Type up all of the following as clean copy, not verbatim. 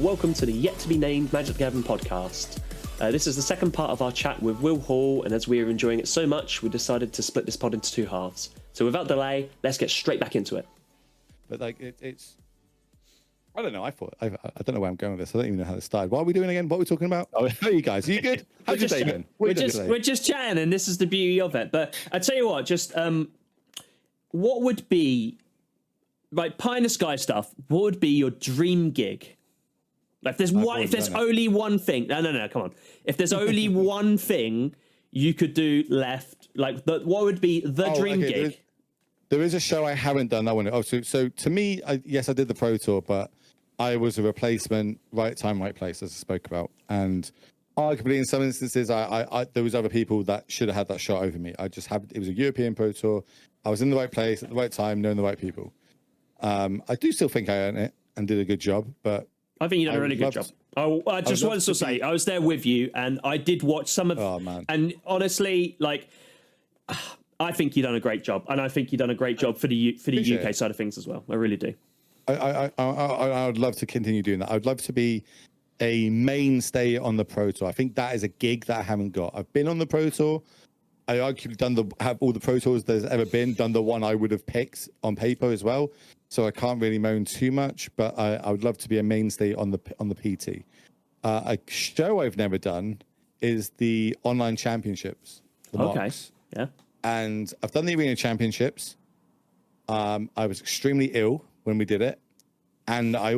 welcome to the Yet to Be Named Magic the Gathering podcast. This is the second part of our chat with Will Hall, and as we are enjoying it so much, we decided to split this pod into two halves. So without delay, let's get straight back into it. But like it's, I don't know. I don't know where I'm going with this. I don't even know how this started. What are we doing again? What are we talking about? Oh, how are you guys? Are you good? How's your day been? We're just chatting, and this is the beauty of it. But I tell you what, just what would be like pie in the sky stuff? What would be your dream gig? Like if there's only one thing. No, come on. If there's only one thing you could do left, like what would be the dream gig? There is a show I haven't done that one. Oh, so to me, yes, I did the Pro Tour, but I was a replacement, right time, right place, as I spoke about. And arguably, in some instances, there was other people that should have had that shot over me. It was a European Pro Tour. I was in the right place at the right time, knowing the right people. I do still think I earned it and did a good job, but I think you done a really good job. I just wanted to say, I was there with you, and I did watch some of. Oh man! And honestly, like, I think you done a great job, and I think you done a great job for the UK side of things as well. I really do. I would love to continue doing that. I would love to be a mainstay on the Pro Tour. I think that is a gig that I haven't got. I've been on the Pro Tour. I arguably have all the Pro Tours there's ever been. Done the one I would have picked on paper as well. So I can't really moan too much, but I would love to be a mainstay on the PT. A show I've never done is the online championships. The mocks. Yeah. And I've done the arena championships. I was extremely ill when we did it, and I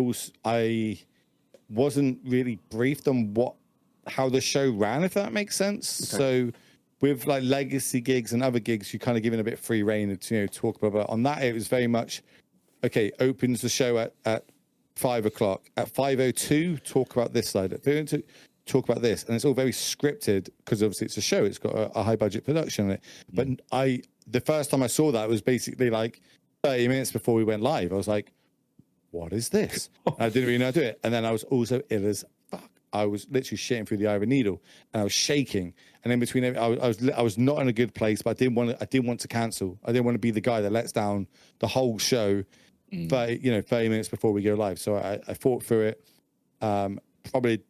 wasn't really briefed on how the show ran, if that makes sense. Okay. So with like legacy gigs and other gigs, you're kind of given a bit free reign to talk about. On that, it was very much. Okay, opens the show at 5 o'clock. At 5:02, talk about this slide. At 5:02, talk about this, and it's all very scripted because obviously it's a show. It's got a high budget production on it. But the first time I saw that was basically like 30 minutes before we went live. I was like, "What is this?" I didn't really know how to do it. And then I was also ill as fuck. I was literally shitting through the eye of a needle, and I was shaking. And in between, I was not in a good place. But I didn't want to cancel. I didn't want to be the guy that lets down the whole show. 30 minutes before we go live. So I fought through it. Probably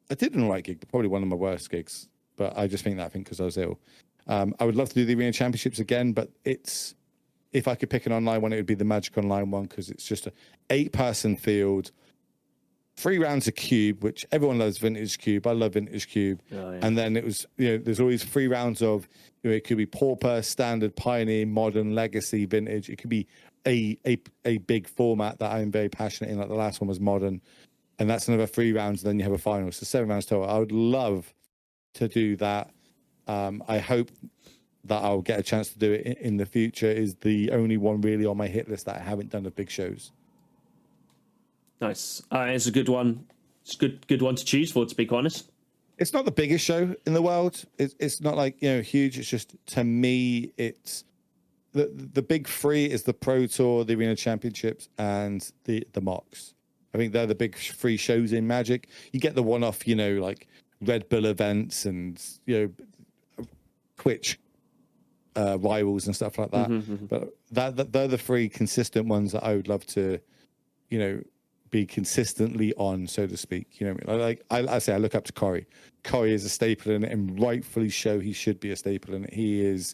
I did an alright gig, but probably one of my worst gigs. But I just think because I was ill. I would love to do the arena championships again, but if I could pick an online one, it would be the Magic Online one, because it's just an 8-person field, 3 rounds of cube, which everyone loves vintage cube. I love vintage cube. Oh, yeah. And then it was, there's always 3 rounds of, it could be pauper, standard, pioneer, modern, legacy, vintage. It could be a big format that I'm very passionate in. Like the last one was modern, and that's another 3 rounds. And then you have a final, so 7 rounds total. I would love to do that. I hope that I'll get a chance to do it in the future. Is the only one really on my hit list that I haven't done of big shows. Nice. It's a good one. It's a good one to choose for, to be honest. It's not the biggest show in the world. It's not like huge. It's just, to me, it's the big 3 is the Pro Tour, the Arena Championships, and the mocks. I think they're the big 3 shows in Magic. You get the one-off, like Red Bull events and Twitch rivals and stuff like that. Mm-hmm. But they're the 3 consistent ones that I would love to, be consistently on, so to speak. Like I say, I look up to Corey. Corey is a staple in it, and rightfully so, he should be a staple in it. He is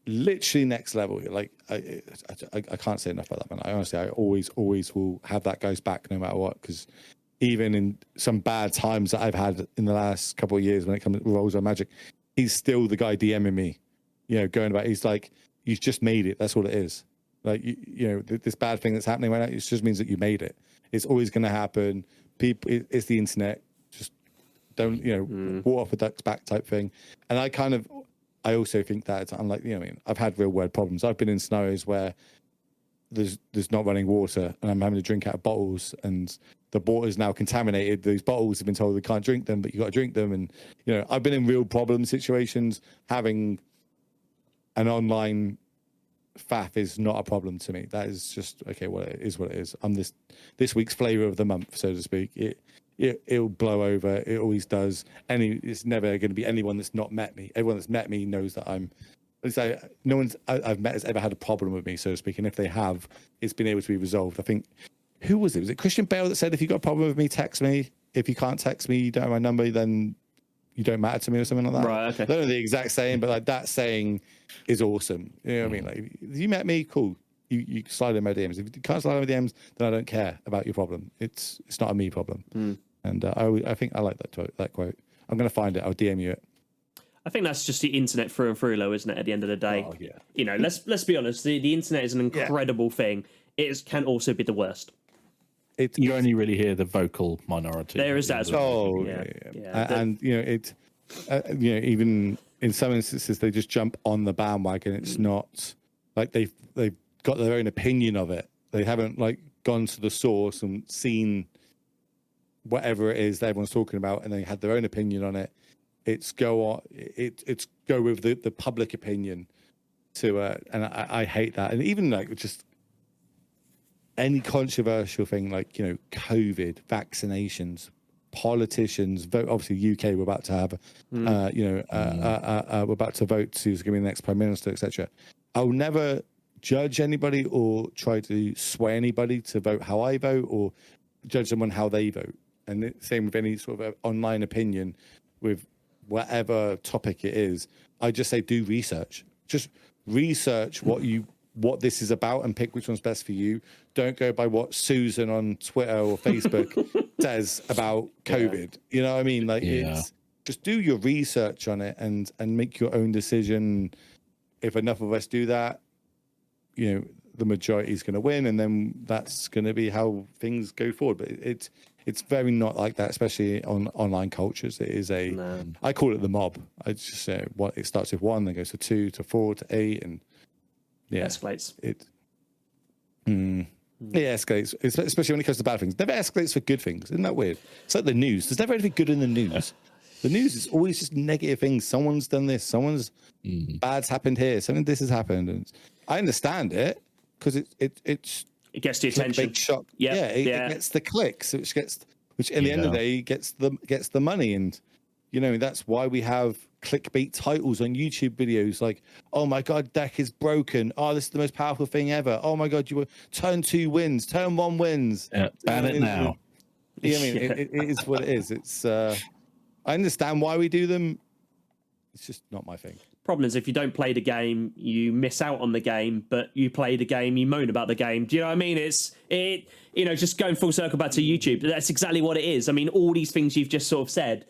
literally next level. Like I can't say enough about that, man. I always will have that guy's back no matter what, because even in some bad times that I've had in the last couple of years when it comes to Rolls on Magic, he's still the guy DMing me, going about. He's like, you've just made it. That's all it is. Like this bad thing that's happening right now, it just means that you made it. It's always going to happen. People, it's the internet. Just don't, water off a duck's back type thing. And I also think that I'm like, I've had real world problems. I've been in scenarios where there's not running water, and I'm having to drink out of bottles, and the water is now contaminated. Those bottles have been told they can't drink them, but you got to drink them. And I've been in real problem situations. Having an online faff is not a problem to me. That is just okay. Well, it is what it is. I'm this week's flavor of the month, so to speak. It'll blow over. It always does. It's never going to be anyone that's not met me. Everyone that's met me knows that I'm. No one's I've met has ever had a problem with me, so to speak. And if they have, it's been able to be resolved. I think who was it? Was it Christian Bale that said, if you got a problem with me, text me. If you can't text me, you don't have my number, then you don't matter to me, or something like that. Right, okay. I don't know the exact saying, but like that saying is awesome. You know what I mean? Like, if you met me, cool. You slide in my DMs. If you can't slide in my DMs, then I don't care about your problem. It's not a me problem. And I think I like that quote. I'm going to find it. I'll DM you it. I think that's just the internet through and through, though, isn't it? At the end of the day, Oh, yeah. You know, let's be honest. The internet is an incredible thing. Can also be the worst. You only really hear the vocal minority. There is that as well. Oh, yeah. And you know, even in some instances, they just jump on the bandwagon. It's not like they've got their own opinion of it. They haven't like gone to the source and seen whatever it is that everyone's talking about, and they had their own opinion on it. It's go with the public opinion to and I hate that. And even like just any controversial thing, like, you know, COVID, vaccinations, politicians vote. Obviously UK, we're about to have we're about to vote who's going to be the next prime minister, etc. I'll never judge anybody or try to sway anybody to vote how I vote or judge them on how they vote. And the same with any sort of online opinion with whatever topic it is. I just say do research. Just research what this is about and pick which one's best for you. Don't go by what Susan on Twitter or Facebook says about COVID. You know what I mean? Like, it's just do your research on it and make your own decision. If enough of us do that, you know, the majority is going to win, and then that's going to be how things go forward. But it's very not like that, especially on online cultures. It is I call it the mob. I just say it starts with 1, then goes to 2 to 4 to 8, and escalates. It escalates, especially when it comes to bad things. Never escalates for good things. Isn't that weird? It's like the news. There's never anything good in the news. The news is always just negative things. Someone's done this. Someone's bad's happened here. Something this has happened. And I understand it because it gets the attention. Big shock. It gets the clicks, which in the end of the day gets the money. And you know, that's why we have clickbait titles on YouTube videos like, oh my god, deck is broken, oh this is the most powerful thing ever, oh my god, you were turn 2 wins, turn 1 wins, ban it now. Yeah, I mean, it is what it is. It's I understand why we do them. It's just not my thing. Problem is, if you don't play the game, you miss out on the game, but you play the game, you moan about the game. Do you know what I mean? Just going full circle back to YouTube, that's exactly what it is. I mean, all these things you've just sort of said,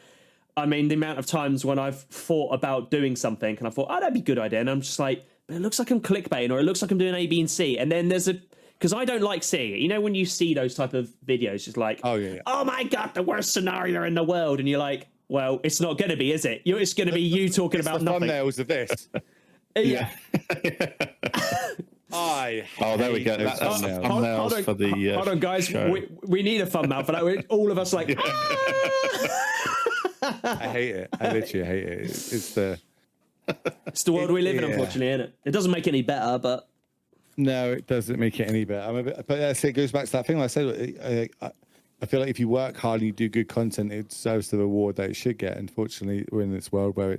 I mean, the amount of times when I've thought about doing something and I thought, oh, that'd be a good idea. And I'm just like, but it looks like I'm clickbaiting, or it looks like I'm doing A, B, and C. And then because I don't like seeing it. You know, when you see those type of videos, it's like, oh my God, the worst scenario in the world. And you're like, well, it's not going to be, is it? It's going to be you talking about nothing. Thumbnails of this. Yeah. There we go. That's thumbnails for the hold on, guys. We need a thumbnail for that. All of us like... I hate it. I literally hate it. It's the world we live in, unfortunately, isn't it? It doesn't make it any better, but no, it doesn't make it any better. But it goes back to that thing. Like I said, I feel like if you work hard and you do good content, it deserves the reward that it should get. Unfortunately, we're in this world where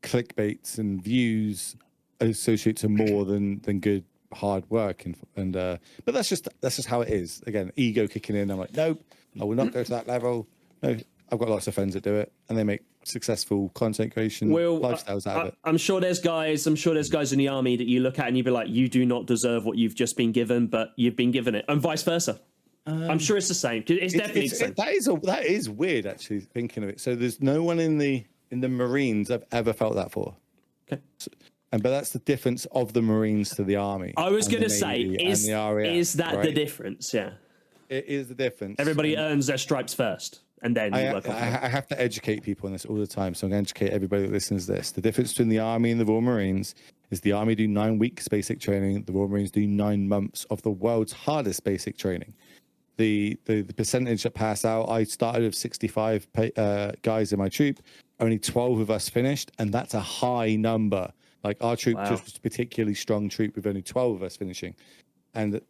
clickbaits and views associate to more than good hard work, but that's just how it is. Again, ego kicking in. I'm like, nope, I will not go to that level. No. I've got lots of friends that do it, and they make successful content creation lifestyles out of it. I'm sure there's guys in the army that you look at and you'd be like, you do not deserve what you've just been given, but you've been given it, and vice versa. I'm sure it's the same. It's definitely the same. That is weird, actually, thinking of it. So there's no one in the Marines I've ever felt that for. Okay. But that's the difference of the Marines to the army. I was going to say, is that right? The difference? Yeah. It is the difference. Everybody earns their stripes first. And then I have to educate people on this all the time, so I'm going to educate everybody that listens to this. The difference between the Army and the Royal Marines is the Army do 9 weeks basic training, the Royal Marines do 9 months of the world's hardest basic training. The percentage that pass out, I started with 65 guys in my troop, only 12 of us finished, and that's a high number. Like our troop just was a particularly strong troop with only 12 of us finishing. And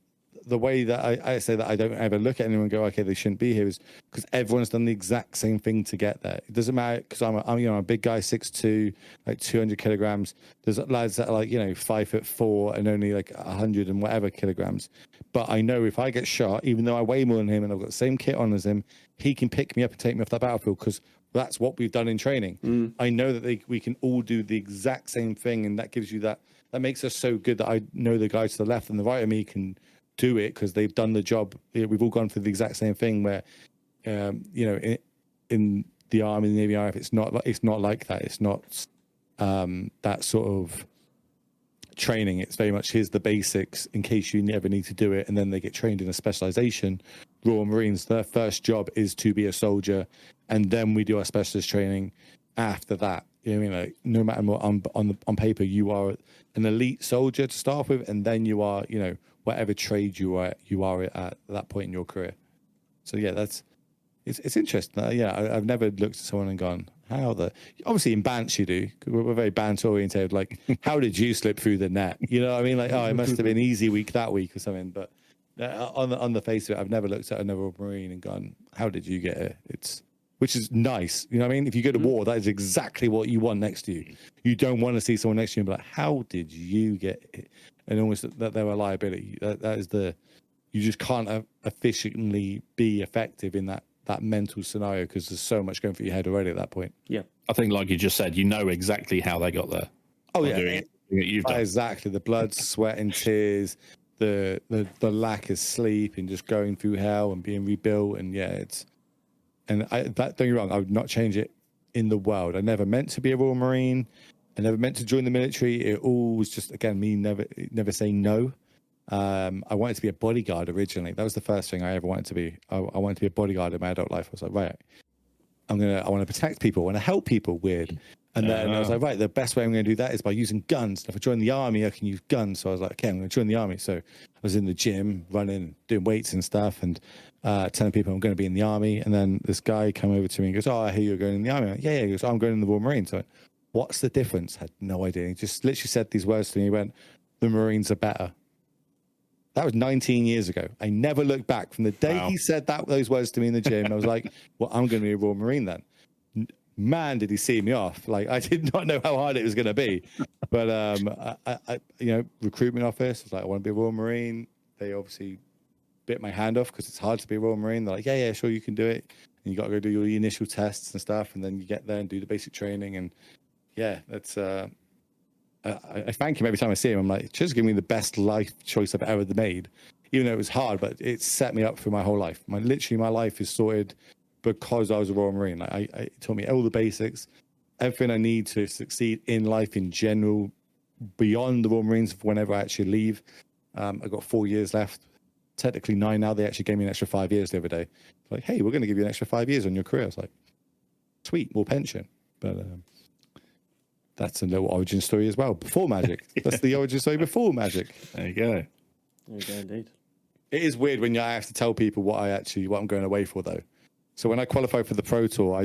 the way that I say that I don't ever look at anyone and go, okay, they shouldn't be here, is because everyone's done the exact same thing to get there. It doesn't matter, because I'm a big guy, 6'2", like 200 kilograms. There's lads that are like 5'4" and only like 100 and whatever kilograms. But I know if I get shot, even though I weigh more than him and I've got the same kit on as him, he can pick me up and take me off that battlefield, because that's what we've done in training. I know that we can all do the exact same thing, and that gives you that makes us so good that I know the guy to the left and the right of me can do it because they've done the job. We've all gone through the exact same thing where, in the Army, the Navy, RAF, it's not like that. It's not that sort of training. It's very much, here's the basics in case you ever need to do it, and then they get trained in a specialization. Royal Marines, their first job is to be a soldier, and then we do our specialist training after that. You know what I mean? Like, no matter what, on paper, you are an elite soldier to start with, and then you are, whatever trade you are at that point in your career. So yeah, it's interesting. I've never looked at someone and gone, obviously in Bants you do. We're very Bants oriented. Like, how did you slip through the net? You know what I mean? Like, it must have been easy week that week or something. But on the face of it, I've never looked at another Marine and gone, how did you get it? Which is nice. You know what I mean? If you go to war, that is exactly what you want next to you. You don't want to see someone next to you and be like, how did you get it? And almost that they're a liability. That is you just can't efficiently be effective in that mental scenario, because there's so much going through your head already at that point. Yeah. I think, like you just said, you know exactly how they got there. Oh, yeah. Doing it you've done. Exactly. The blood, sweat, and tears, the lack of sleep, and just going through hell and being rebuilt. And don't get me wrong, I would not change it in the world. I never meant to be a Royal Marine. I never meant to join the military. It all was just, again, me never saying no. I wanted to be a bodyguard originally. That was the first thing I ever wanted to be. I wanted to be a bodyguard in my adult life. I was like, right, I want to protect people. I want to help people. Weird. And then I was like, right, the best way I'm going to do that is by using guns. If I join the army, I can use guns. So I was like, okay, I'm going to join the army. So I was in the gym, running, doing weights and stuff, and telling people I'm going to be in the army. And then this guy came over to me and goes, oh, I hear you're going in the army. I'm like, yeah. He goes, oh, I'm going in the Royal Marines. So I went, what's the difference? I had no idea. He just literally said these words to me. He went, the Marines are better. That was 19 years ago. I never looked back. From the day he said those words to me in the gym, I was like, well, I'm going to be a Royal Marine then. Man, did he see me off. Like, I did not know how hard it was going to be. But, I recruitment office was like, I want to be a Royal Marine. They obviously bit my hand off because it's hard to be a Royal Marine. They're like, yeah, sure, you can do it. And you got to go do your initial tests and stuff. And then you get there and do the basic training. And yeah, that's... I thank him every time I see him. I'm like, just give me the best life choice I've ever made, even though it was hard, but it set me up for my whole life. My life is sorted because I was a Royal Marine. Like, it taught me all the basics, everything I need to succeed in life in general, beyond the Royal Marines. Whenever I actually leave, I've got 4 years left, technically 9 now. They actually gave me an extra 5 years the other day. Like, hey, we're going to give you an extra 5 years on your career. I was like, sweet, more pension. But that's a little origin story as well. Before Magic. That's the origin story before Magic. There you go. There you go, indeed. It is weird when I have to tell people what I'm going away for, though. So when I qualified for the Pro Tour, I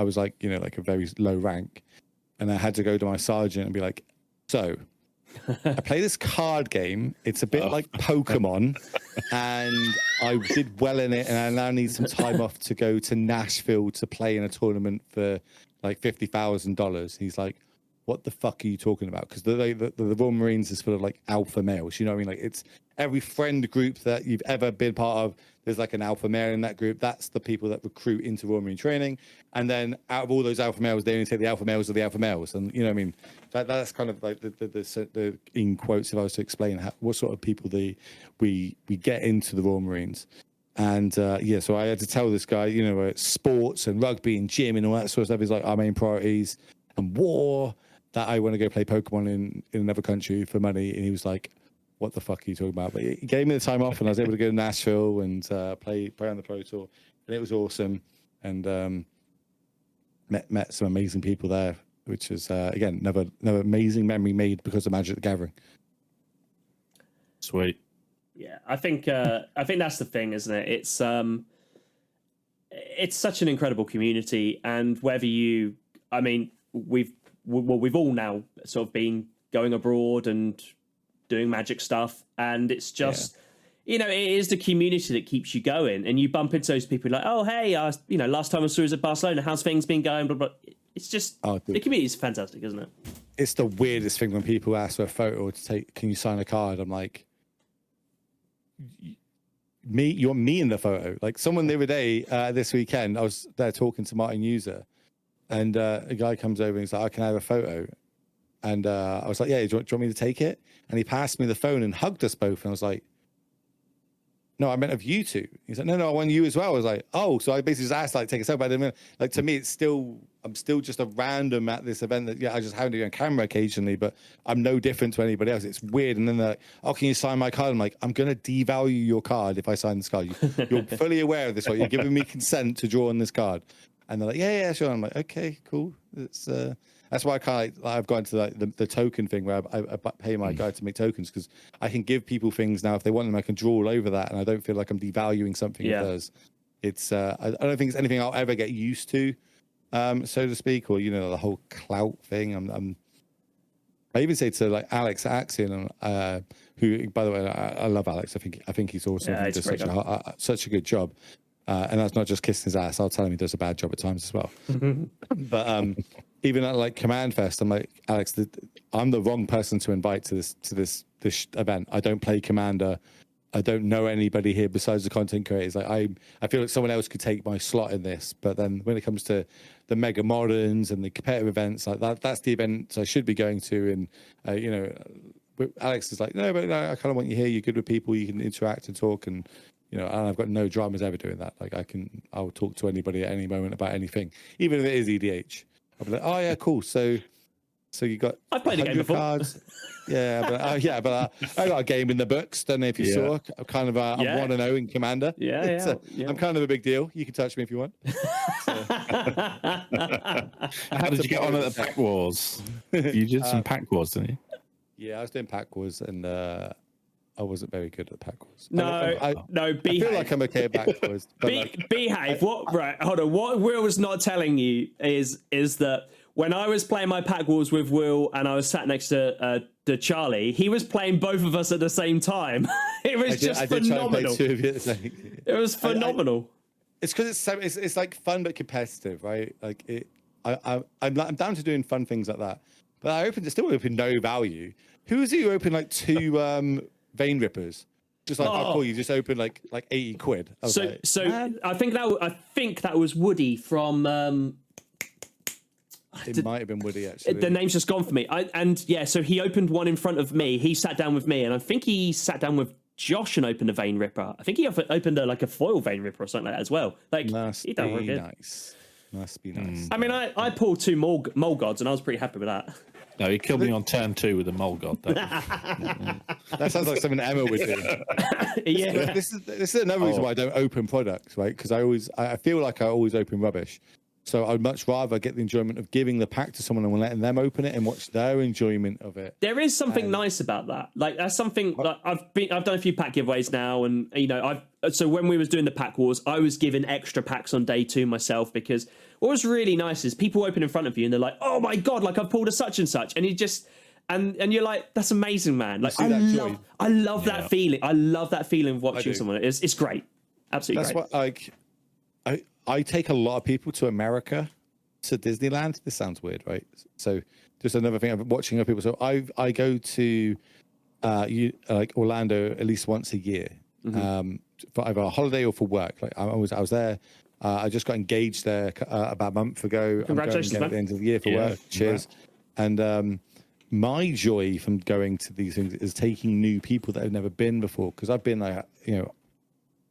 was like, like a very low rank. And I had to go to my sergeant and be like, so I play this card game. It's a bit like Pokemon. And I did well in it. And I now need some time off to go to Nashville to play in a tournament for like $50,000. He's like, what the fuck are you talking about? Because the Royal Marines is full of like alpha males. You know what I mean? Like, it's every friend group that you've ever been part of, there's like an alpha male in that group. That's the people that recruit into Royal Marine training. And then out of all those alpha males, they only take the alpha males of the alpha males. And you know what I mean? That's kind of like the in quotes, if I was to explain what sort of people we get into the Royal Marines. And so I had to tell this guy, sports and rugby and gym and all that sort of stuff is like our main priorities, and war, that I want to go play Pokemon in another country for money. And he was like, what the fuck are you talking about? But he gave me the time off, and I was able to go to Nashville and play on the Pro Tour. And it was awesome. And met some amazing people there, which is, again, another amazing memory made because of Magic the Gathering. Sweet. Yeah, I think that's the thing, isn't it? It's such an incredible community, and we've all now sort of been going abroad and doing Magic stuff, and it's just you know, it is the community that keeps you going, and you bump into those people like, oh, hey, you know, last time I saw you was at Barcelona, how's things been going? Blah, blah. It's just, the community is fantastic, isn't it? It's the weirdest thing when people ask for a photo to take, can you sign a card? I'm like, you're me in the photo. Like someone the other day, this weekend, I was there talking to Martin User, and a guy comes over and he's like, oh, can I have a photo? And I was like, yeah, do you want me to take it? And he passed me the phone and hugged us both. And I was like, no, I meant of you two. He's like, no, I want you as well. I was like, oh, so I basically just asked, like, take a selfie. I didn't mean, like, to me, I'm still just a random at this event that, yeah, I just happen to be on camera occasionally, but I'm no different to anybody else. It's weird. And then they're like, oh, can you sign my card? I'm like, I'm going to devalue your card if I sign this card. You're fully aware of this, right? You're giving me consent to draw on this card. And they're like, yeah, sure. I'm like, okay, cool. That's why I kind of I've gone to like the token thing where I pay my guy to make tokens, because I can give people things now if they want them. I can draw all over that, and I don't feel like I'm devaluing something of theirs. It's I don't think it's anything I'll ever get used to, so to speak, or you know, the whole clout thing. I even say to like Alex Axion, who by the way I love Alex. I think he's awesome. Yeah, he does such a good job. And that's not just kissing his ass. I'll tell him he does a bad job at times as well. But even at like Command Fest, I'm like, Alex, I'm the wrong person to invite to this event. I don't play Commander. I don't know anybody here besides the content creators. Like I feel like someone else could take my slot in this. But then when it comes to the Mega Moderns and the competitive events, like that's the events I should be going to. And you know, Alex is like, no, but I kind of want you here. You're good with people. You can interact and talk, and you know, and I've got no dramas ever doing that. Like I'll talk to anybody at any moment about anything, even if it is EDH. I'll be like, oh yeah, cool. So you got I've played a game before. Cards. Yeah, but I got a game in the books. Don't know if you saw. I'm kind of I'm 1-0 in Commander. Yeah. I'm kind of a big deal. You can touch me if you want. How did you get on at the Pack Wars? You did some Pack Wars, didn't you? Yeah, I was doing Pack Wars, and I wasn't very good at Pack Wars. No, behave. I feel like I'm okay at Pack Wars. Behave. Right, hold on. What Will was not telling you is that when I was playing my Pack Wars with Will and I was sat next to Charlie, he was playing both of us at the same time. It was just phenomenal. It was phenomenal. It's because it's like fun but competitive, right? Like I'm down to doing fun things like that. But I still open no value. Who is it who opened like 2 Vein Rippers? Just like, oh, cool, you just opened like 80 quid. So I think that was Woody from it might have been Woody, actually. The name's just gone for me. So he opened one in front of me. He sat down with me, and I think he sat down with Josh and opened a Vein Ripper. I think he opened a foil Vein Ripper or something like that as well. Like, he done real good. Must be nice. I mean, I pulled 2 mole gods, and I was pretty happy with that. No, he killed me on turn 2 with a mole god. That sounds like something Emma would do. Yeah. This is another reason why I don't open products, right? Because I feel like I always open rubbish. So I'd much rather get the enjoyment of giving the pack to someone and letting them open it and watch their enjoyment of it. There is something nice about that. Like that's something that I've done a few pack giveaways now, and you know so when we was doing the Pack Wars, I was given extra packs on day 2 myself, because what was really nice is people open in front of you and they're like, oh my god, like I've pulled a such and such, and you just and you're like, that's amazing, man. Like I love that feeling. I love that feeling of watching someone. It's great. Absolutely great. That's what I take a lot of people to America, to Disneyland. This sounds weird, right? So just another thing, I'm watching other people. So I go to like Orlando at least once a year, for either a holiday or for work. Like I was there. I just got engaged there about a month ago. Congratulations, I'm going at the end of the year for work. Cheers. And my joy from going to these things is taking new people that have never been before, because I've been like, you know,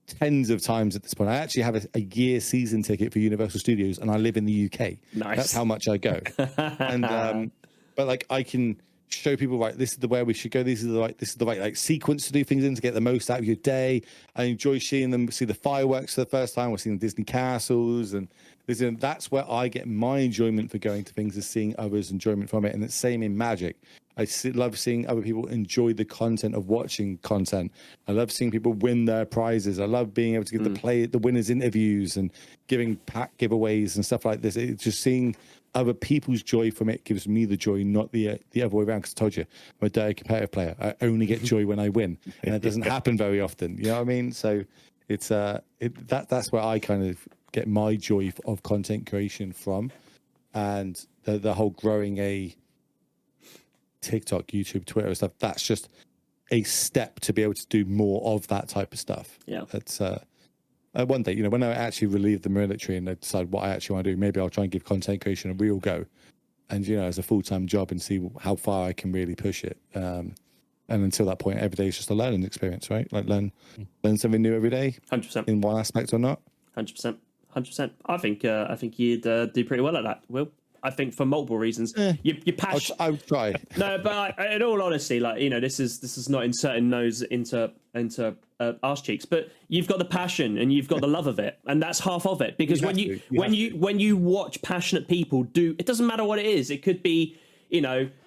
tens of times at this point. I actually have a year season ticket for Universal Studios, and I live in the UK. Nice. That's how much I go. And but like I can show people, right, this is the way we should go. This is the right like sequence to do things in to get the most out of your day. I enjoy seeing them see the fireworks for the first time. We're seeing the Disney castles, and that's where I get my enjoyment for going to things, is seeing others' enjoyment from it. And it's same in Magic. love seeing other people enjoy the content of watching content. I love seeing people win their prizes. I love being able to give the winners interviews and giving pack giveaways and stuff like this. It's just seeing other people's joy from it gives me the joy, not the other way around. Because I told you, I'm a dirty competitive player. I only get joy when I win, and it doesn't happen very often. You know what I mean? So it's that's where I kind of get my joy of content creation from, and the whole growing a TikTok, YouTube, Twitter stuff. That's just a step to be able to do more of that type of stuff. Yeah, that's one day, when I actually relieve the military and I decide what I actually want to do, maybe I'll try and give content creation a real go, and as a full-time job, and see how far I can really push it. And until that point, every day is just a learning experience, right? Like learn something new every day, 100% in one aspect or not. 100%. I think you'd do pretty well at that, Will. I think for multiple reasons. Your passion. I would try. No, but in all honesty, this is not inserting nose into arse cheeks, but you've got the passion and you've got the love of it, and that's half of it. Because when you watch passionate people do, it doesn't matter what it is. It could be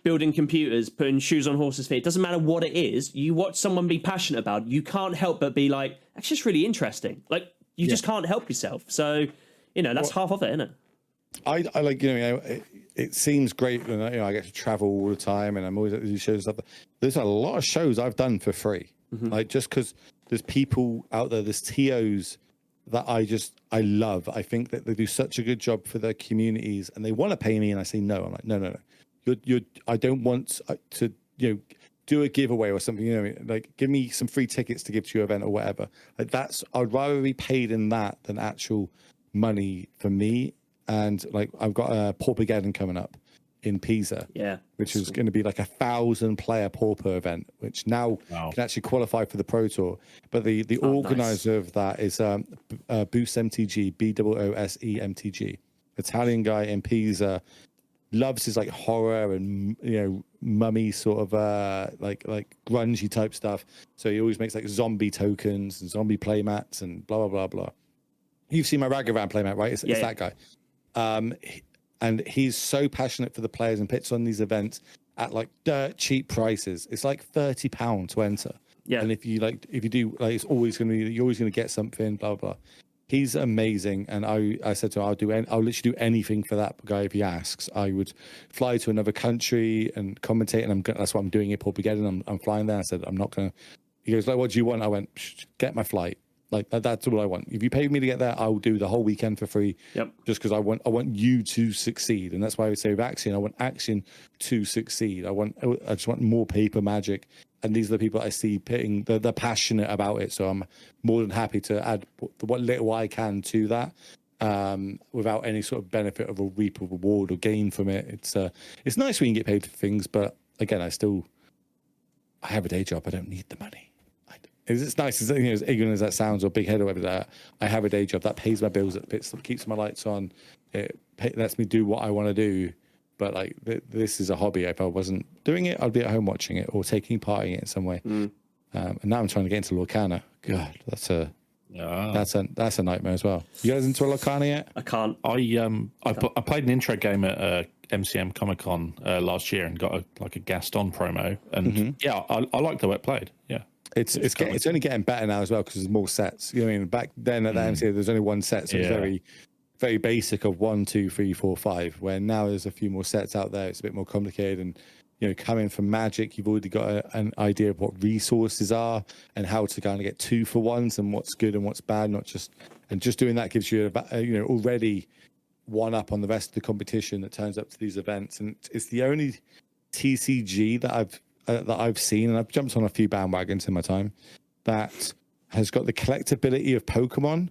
building computers, putting shoes on horses' feet. It doesn't matter what it is. You watch someone be passionate about it, you can't help but be like, that's just really interesting. Like you just can't help yourself. So that's half of it, isn't it? I like, it seems great when I get to travel all the time and I'm always at these shows and stuff. There's a lot of shows I've done for free. Like, just because there's people out there, there's TOs that I love. I think that they do such a good job for their communities and they want to pay me. And I say, no, I'm like, no. I don't want to, do a giveaway or something, like give me some free tickets to give to your event or whatever. Like I'd rather be paid in that than actual money for me. And like I've got a Paupergeddon coming up in Pisa, which is going to be like 1,000 player pauper event, which now can actually qualify for the Pro Tour. But the organizer of that is Boose MTG, BOOSE MTG, Italian guy in Pisa, loves his like horror and mummy sort of like grungy type stuff. So he always makes like zombie tokens and zombie playmats and blah blah blah blah. You've seen my Ragavan playmat, right? It's that guy. And he's so passionate for the players and puts on these events at like dirt cheap prices. It's like £30 to enter. Yeah. And if you do, like, it's always going to be, you're always going to get something, blah, blah. He's amazing. And I said to him, I'll literally do anything for that guy if he asks. I would fly to another country and commentate. And that's what I'm doing at Paupergeddon. I'm flying there. I said, I'm not going to, he goes, like, what do you want? I went, get my flight. Like that's all I want. If you pay me to get there, I will do the whole weekend for free. Yep. Just because I want you to succeed, and that's why I would say with Axion, I want Axion to succeed. I just want more paper magic, and these are the people I see putting. They're passionate about it, so I'm more than happy to add what little I can to that, without any sort of benefit of a reap of reward or gain from it. It's nice when you get paid for things, but again, I have a day job. I don't need the money. It's nice, as ignorant as that sounds, or big head or whatever that. I have a day job that pays my bills, that keeps my lights on, it lets me do what I want to do. But like this is a hobby. If I wasn't doing it, I'd be at home watching it or taking part in it in some way. And now I'm trying to get into Lorcana. God, that's a nightmare as well. You guys into Lorcana yet? I can't. I played an intro game at MCM Comic Con last year and got a Gaston promo, and I liked the way it played. Yeah. It's only getting better now as well because there's more sets. You know what I mean? Back then at the MCA, there's only one set, so it's very, very basic of 1, 2, 3, 4, 5. Where now there's a few more sets out there. It's a bit more complicated, and coming from Magic, you've already got an idea of what resources are and how to kind of get 2-for-1s and what's good and what's bad. Just doing that gives you already one up on the rest of the competition that turns up to these events, and it's the only TCG that I've seen, and I've jumped on a few bandwagons in my time, that has got the collectability of Pokemon,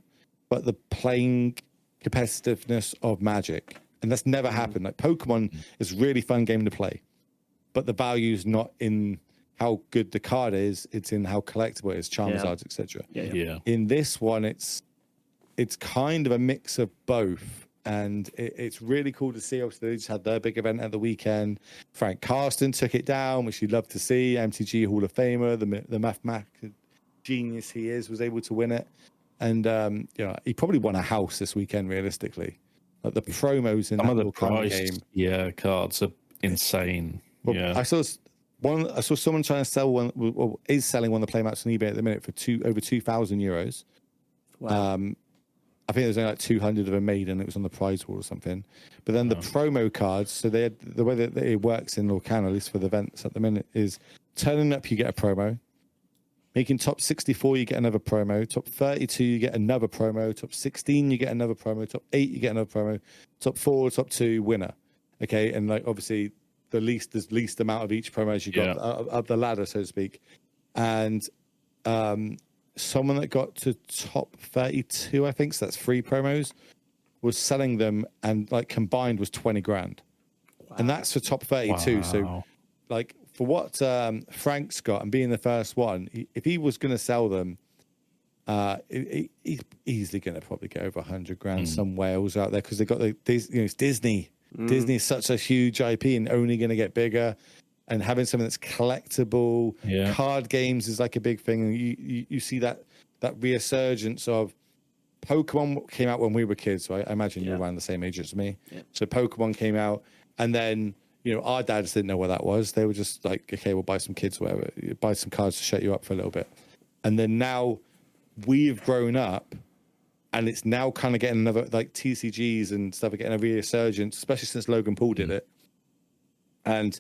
but the playing competitiveness of Magic. And that's never happened. Like Pokemon is a really fun game to play, but the value is not in how good the card is, it's in how collectible it is, Charizards, etc. Yeah. In this one, it's kind of a mix of both. And it's really cool to see. Obviously, they just had their big event at the weekend. Frank Carsten took it down, which you'd love to see. MTG Hall of Famer, the mathematical genius he is, was able to win it. And he probably won a house this weekend, realistically. Like the promos in some that of the priced, game, cards are insane. Well, Yeah. I saw someone trying to sell one, or is selling one of the playmats on eBay at the minute for over €2,000. Wow. I think there's only like 200 of them made, and it was on the prize wall or something. But then the promo cards, so the way that it works in Lorcan, at least for the events at the minute, is turning up, you get a promo. Making top 64, you get another promo. Top 32, you get another promo. Top 16, you get another promo. Top 8, you get another promo. Top 4, top 2, winner. Okay, and like obviously the least amount of each promo as you got up the ladder, so to speak. And someone that got to top 32, I think, so that's 3 promos, was selling them, and like combined was 20 grand. Wow. And that's for top 32. Wow. So like for what Frank's got and being the first one, if he was going to sell them, he's easily going to probably get over 100 grand. Some whales out there, because they got it's Disney. Disney is such a huge IP and only going to get bigger. And having something that's collectible, card games is like a big thing. And you see that resurgence of Pokemon came out when we were kids. So I imagine you're around the same age as me. Yeah. So Pokemon came out, and then our dads didn't know what that was. They were just like, okay, we'll buy some kids, whatever, buy some cards to shut you up for a little bit. And then now we've grown up, and it's now kind of getting another, like TCGs and stuff are getting a resurgence, especially since Logan Paul did it. And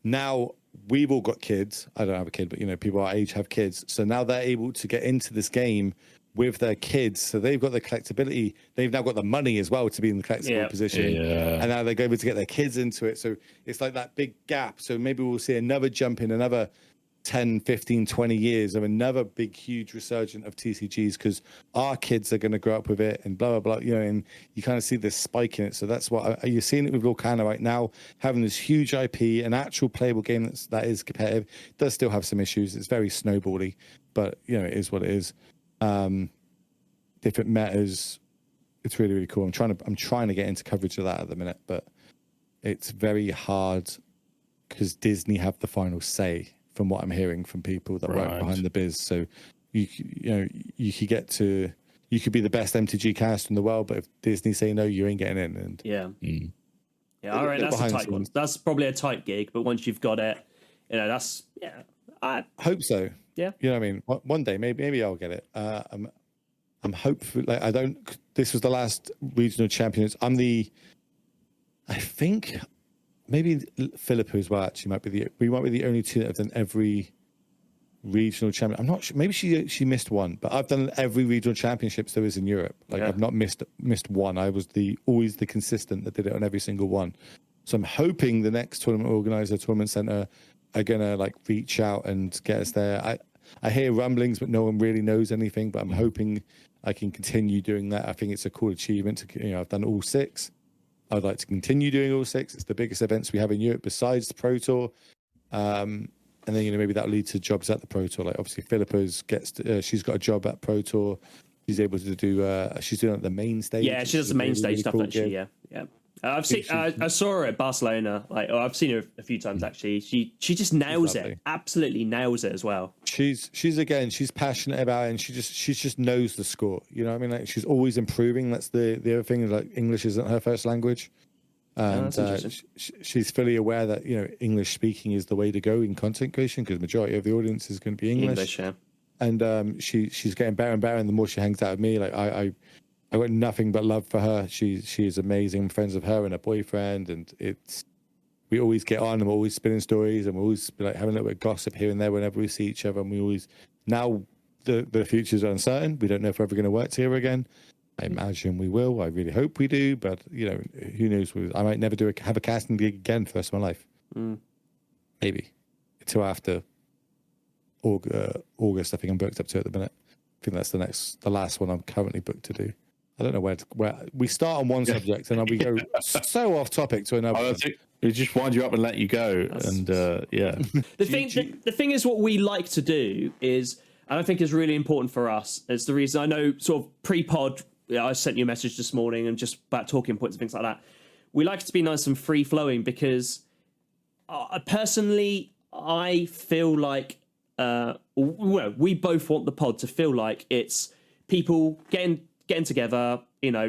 now we've all got kids. I don't have a kid, but people our age have kids. So now they're able to get into this game with their kids. So they've got the collectability. They've now got the money as well to be in the collectible position. Yeah. And now they're able to get their kids into it. So it's like that big gap. So maybe we'll see another jump in another 10, 15, 20 years of another big, huge resurgence of TCGs, because our kids are going to grow up with it and blah, blah, blah, and you kind of see this spike in it. So that's what you're seeing it with Lorcana right now, having this huge IP, an actual playable game that is competitive. It does still have some issues. It's very snowbally, but it is what it is. Different metas, it's really, really cool. I'm trying to get into coverage of that at the minute, but it's very hard because Disney have the final say, from what I'm hearing from people that work behind the biz. So you could be the best MTG cast in the world, but if Disney say no, you ain't getting in. And all right, that's a tight one. That's probably a tight gig, but once you've got it, that's I hope so. Yeah, what I mean. One day, maybe I'll get it. I'm hopeful. Like this was the last regional champions. I think. Maybe Philippa as well. Actually, we might be the only two that have done every regional champion. I'm not sure. Maybe she missed one, but I've done every regional championships there is in Europe. Like I've not missed one. I was always the consistent that did it on every single one. So I'm hoping the next tournament organizer, tournament center, are gonna like reach out and get us there. I hear rumblings, but no one really knows anything. But I'm hoping I can continue doing that. I think it's a cool achievement. I've done all 6. I'd like to continue doing all 6. It's the biggest events we have in Europe besides the Pro Tour. And then, maybe that'll lead to jobs at the Pro Tour. Like obviously Philippa's she's got a job at Pro Tour. She's able to do, she's doing the main stage. Yeah, she does the main stage stuff, doesn't she? Yeah. I've seen, I saw her at Barcelona. I've seen her a few times actually. She just nails it. Absolutely nails it as well. She's passionate about it, and she just knows the score. You know what I mean? Like she's always improving. That's the other thing. Like English isn't her first language, and she's fully aware that English speaking is the way to go in content creation, because the majority of the audience is going to be English. Yeah. And she's getting better and better, and the more she hangs out with me, like I got nothing but love for her. She is amazing. I'm friends with her and her boyfriend, and we always get on, and we're always spinning stories, and we're always like having a little bit of gossip here and there whenever we see each other. And we always, now the future's uncertain. We don't know if we're ever going to work together again. I imagine we will. I really hope we do, but who knows? I might never have a casting gig again for the rest of my life. Maybe until after August. I think I'm booked up to at the minute. I think that's the last one I'm currently booked to do. I don't know where we start on one subject and then we go so off topic to another. I think we just wind you up and let you go. The thing is, what we like to do is, and I think is really important for us. It's the reason I know sort of pre-pod. I sent you a message this morning and just about talking points and things like that. We like it to be nice and free flowing because personally, I feel like we both want the pod to feel like it's people getting getting together,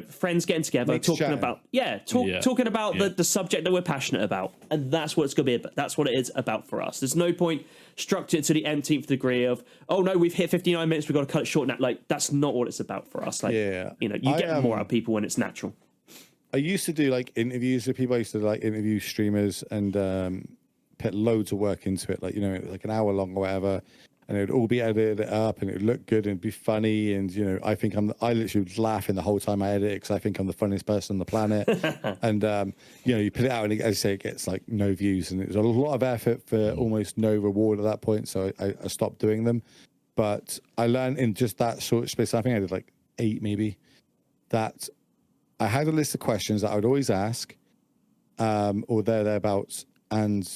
friends getting together, talking about the subject that we're passionate about, and that's what it's going to be about. That's what it is about for us. There's no point structured to the nth degree of, oh no, we've hit 59 minutes, we've got to cut it short now. Like, that's not what it's about for us. Like, you get more out of people when it's natural. I used to do like interviews with people. I used to like interview streamers and put loads of work into it, like like an hour long or whatever, and it would all be edited up and it would look good and be funny. And I think I literally was laughing the whole time I edit it because I think I'm the funniest person on the planet. And you put it out and as I say, it gets like no views, and it was a lot of effort for almost no reward at that point. So I stopped doing them. But I learned in just that short space, I think I did like 8 maybe, that I had a list of questions that I would always ask, or thereabouts, and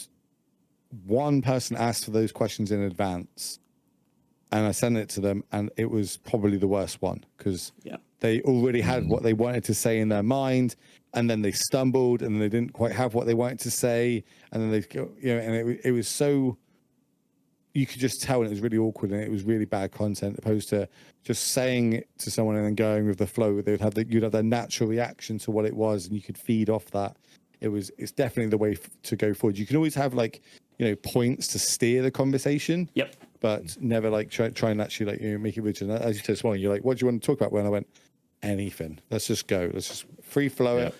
one person asked for those questions in advance, and I sent it to them, and it was probably the worst one because they already had what they wanted to say in their mind, and then they stumbled, and they didn't quite have what they wanted to say, and then they go, and it was so. You could just tell, and it was really awkward, and it was really bad content, opposed to just saying it to someone and then going with the flow. You'd have their natural reaction to what it was, and you could feed off that. It's definitely the way to go forward. You can always have points to steer the conversation. Yep. But never try and actually make it original. As you said this morning, you're like, what do you want to talk about? When I went, anything. Let's just go. Let's just free flow it.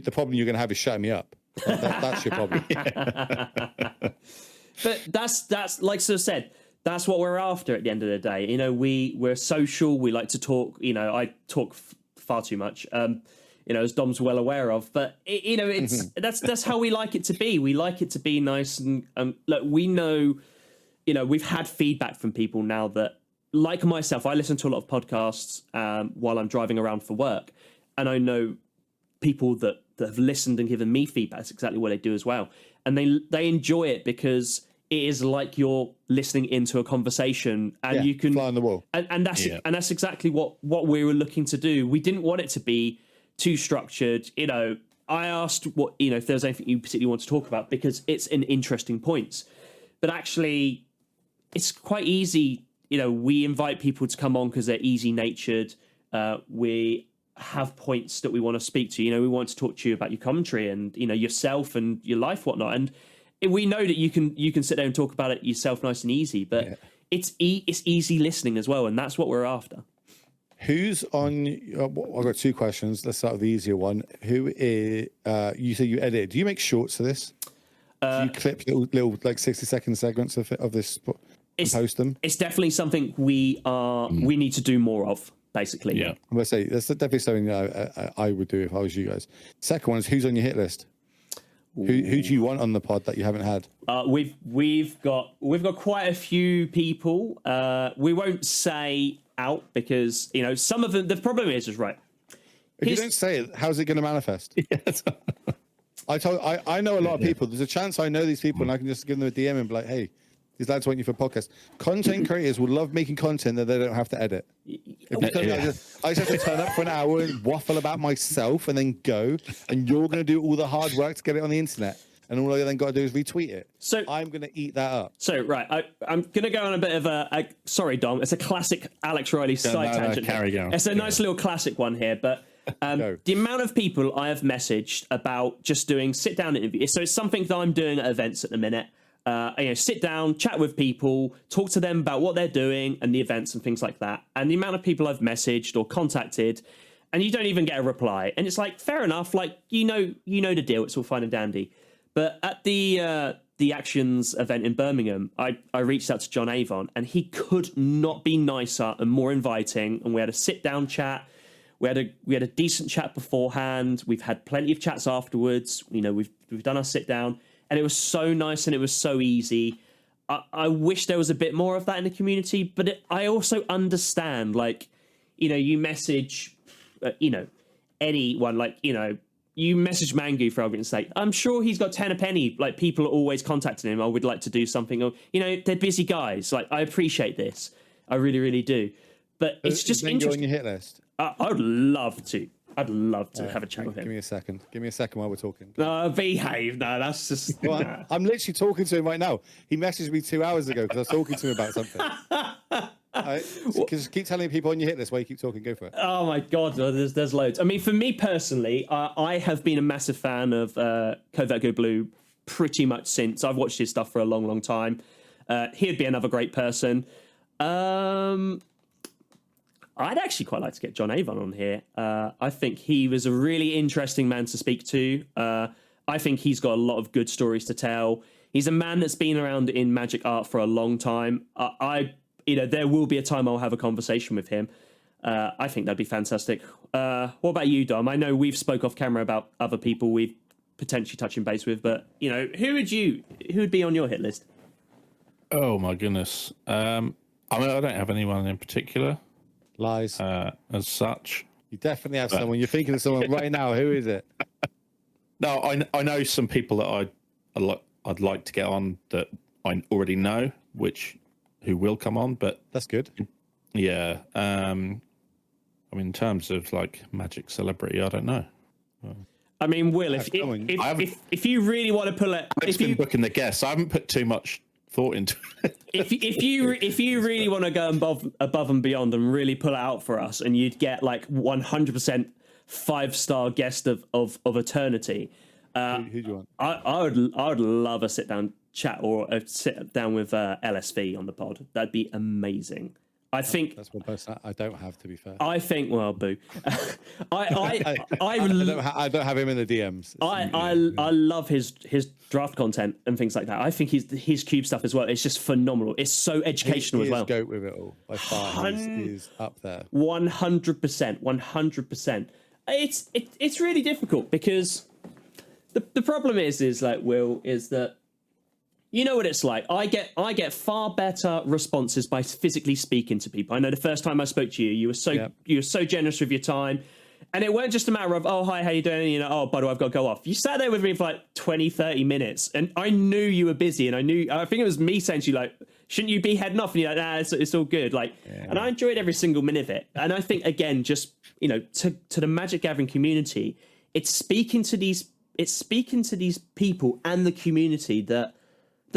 The problem you're going to have is shutting me up. That's your problem. But that's like Sir said, that's what we're after at the end of the day. We're social. We like to talk. I talk far too much. As Dom's well aware of. But it's that's how we like it to be. We like it to be nice and look. We know, we've had feedback from people now that, like myself, I listen to a lot of podcasts while I'm driving around for work, and I know people that have listened and given me feedback. That's exactly what they do as well, and they enjoy it because it is like you're listening into a conversation, and you can fly on the wall. And that's exactly what we were looking to do. We didn't want it to be too structured. I asked what if there's anything you particularly want to talk about because it's an interesting point, but actually it's quite easy. We invite people to come on because they're easy natured. We have points that we want to speak to. We want to talk to you about your commentary and yourself and your life, whatnot. And we know that you can sit there and talk about it yourself, nice and easy. But it's easy listening as well, and that's what we're after. Who's on? I've got 2 questions. Let's start with the easier one. Who is? You say you edit. Do you make shorts for this? Do you clip little 60-second segments of this and post them? It's definitely something we need to do more of. Basically, I'm gonna say that's definitely something I would do if I was you guys. Second one is, who's on your hit list? Who do you want on the pod that you haven't had? We've got quite a few people. We won't say out because some of them. The problem is right. If you don't say it, how's it going to manifest? Yes. I know a lot of people. There's a chance I know these people, and I can just give them a DM and be like, hey, these lads want you for a podcast. Content creators will love making content that they don't have to edit. I just have to turn up for an hour and waffle about myself and then go, and you're going to do all the hard work to get it on the internet. And all I then got to do is retweet it. So I'm going to eat that up. So, right, I'm going to go on a bit of sorry, Dom, it's a classic Alex Riley side tangent. It's a nice little classic one here, but the amount of people I have messaged about just doing sit-down interviews. So it's something that I'm doing at events at the minute. Sit down, chat with people, talk to them about what they're doing and the events and things like that. And the amount of people I've messaged or contacted, and you don't even get a reply. And it's like, fair enough, like you know the deal. It's all fine and dandy. But at the Actions event in Birmingham, I reached out to John Avon, and he could not be nicer and more inviting. And we had a sit down chat. We had a decent chat beforehand. We've had plenty of chats afterwards. We've done our sit down. And it was so nice and it was so easy. I wish there was a bit more of that in the community, but I also understand, you message, anyone, you message Mangu for argument's sake. I'm sure he's got 10 a penny. Like, people are always contacting him. I would like to do something. Or, they're busy guys. Like, I appreciate this. I really, really do. But it's just interesting. On your hit list? I would love to. I'd love to have a chat with him. Give me a second. Give me a second while we're talking. No, behave. No, that's just... Well, I'm literally talking to him right now. He messaged me 2 hours ago because I was talking to him about something. Just keep telling people on your hit list while you keep talking. Go for it. Oh my god, there's loads. I mean, for me personally, I have been a massive fan of Covert Go Blue pretty much since I've watched his stuff for a long, long time. He'd be another great person. I'd actually quite like to get John Avon on here. I think he was a really interesting man to speak to. I think he's got a lot of good stories to tell. He's a man that's been around in magic art for a long time. There will be a time I'll have a conversation with him. I think that'd be fantastic. What about you, Dom? I know we've spoke off camera about other people we've potentially touching base with, but who would be on your hit list? Oh my goodness. I mean, I don't have anyone in particular. Lies. As such. You definitely have someone. You're thinking of someone right now. Who is it? No, I know some people that I'd like to get on that I already know, who will come on, but that's good. Yeah. I mean, in terms of like magic celebrity, I don't know. I mean, Will, if you really want to pull it, I've been booking the guests. I haven't put too much thought into it. if you really want to go above and beyond and really pull it out for us, and you'd get like 100% 5-star guest of eternity. Who do you want? I would love a sit down chat or a sit down with LSV on the pod. That'd be amazing. I think that's one person I don't have, to be fair. I think, well, boo. I don't have him in the DMs. I love his draft content and things like that. I think his cube stuff as well. It's just phenomenal. It's so educational as well. Goat with it all by far. He's up there. 100%. It's really difficult because the problem is like Will is that. You know what it's like. I get far better responses by physically speaking to people. I know the first time I spoke to you, you were so generous with your time, and it weren't just a matter of, oh, hi, how you doing? And oh, by the way, I've got to go off. You sat there with me for like 20, 30 minutes, and I knew you were busy, and I think it was me saying to you like, shouldn't you be heading off? And you're like, nah, it's all good. Like, and I enjoyed every single minute of it. And I think again, just to the Magic Gathering community, it's speaking to these people and the community that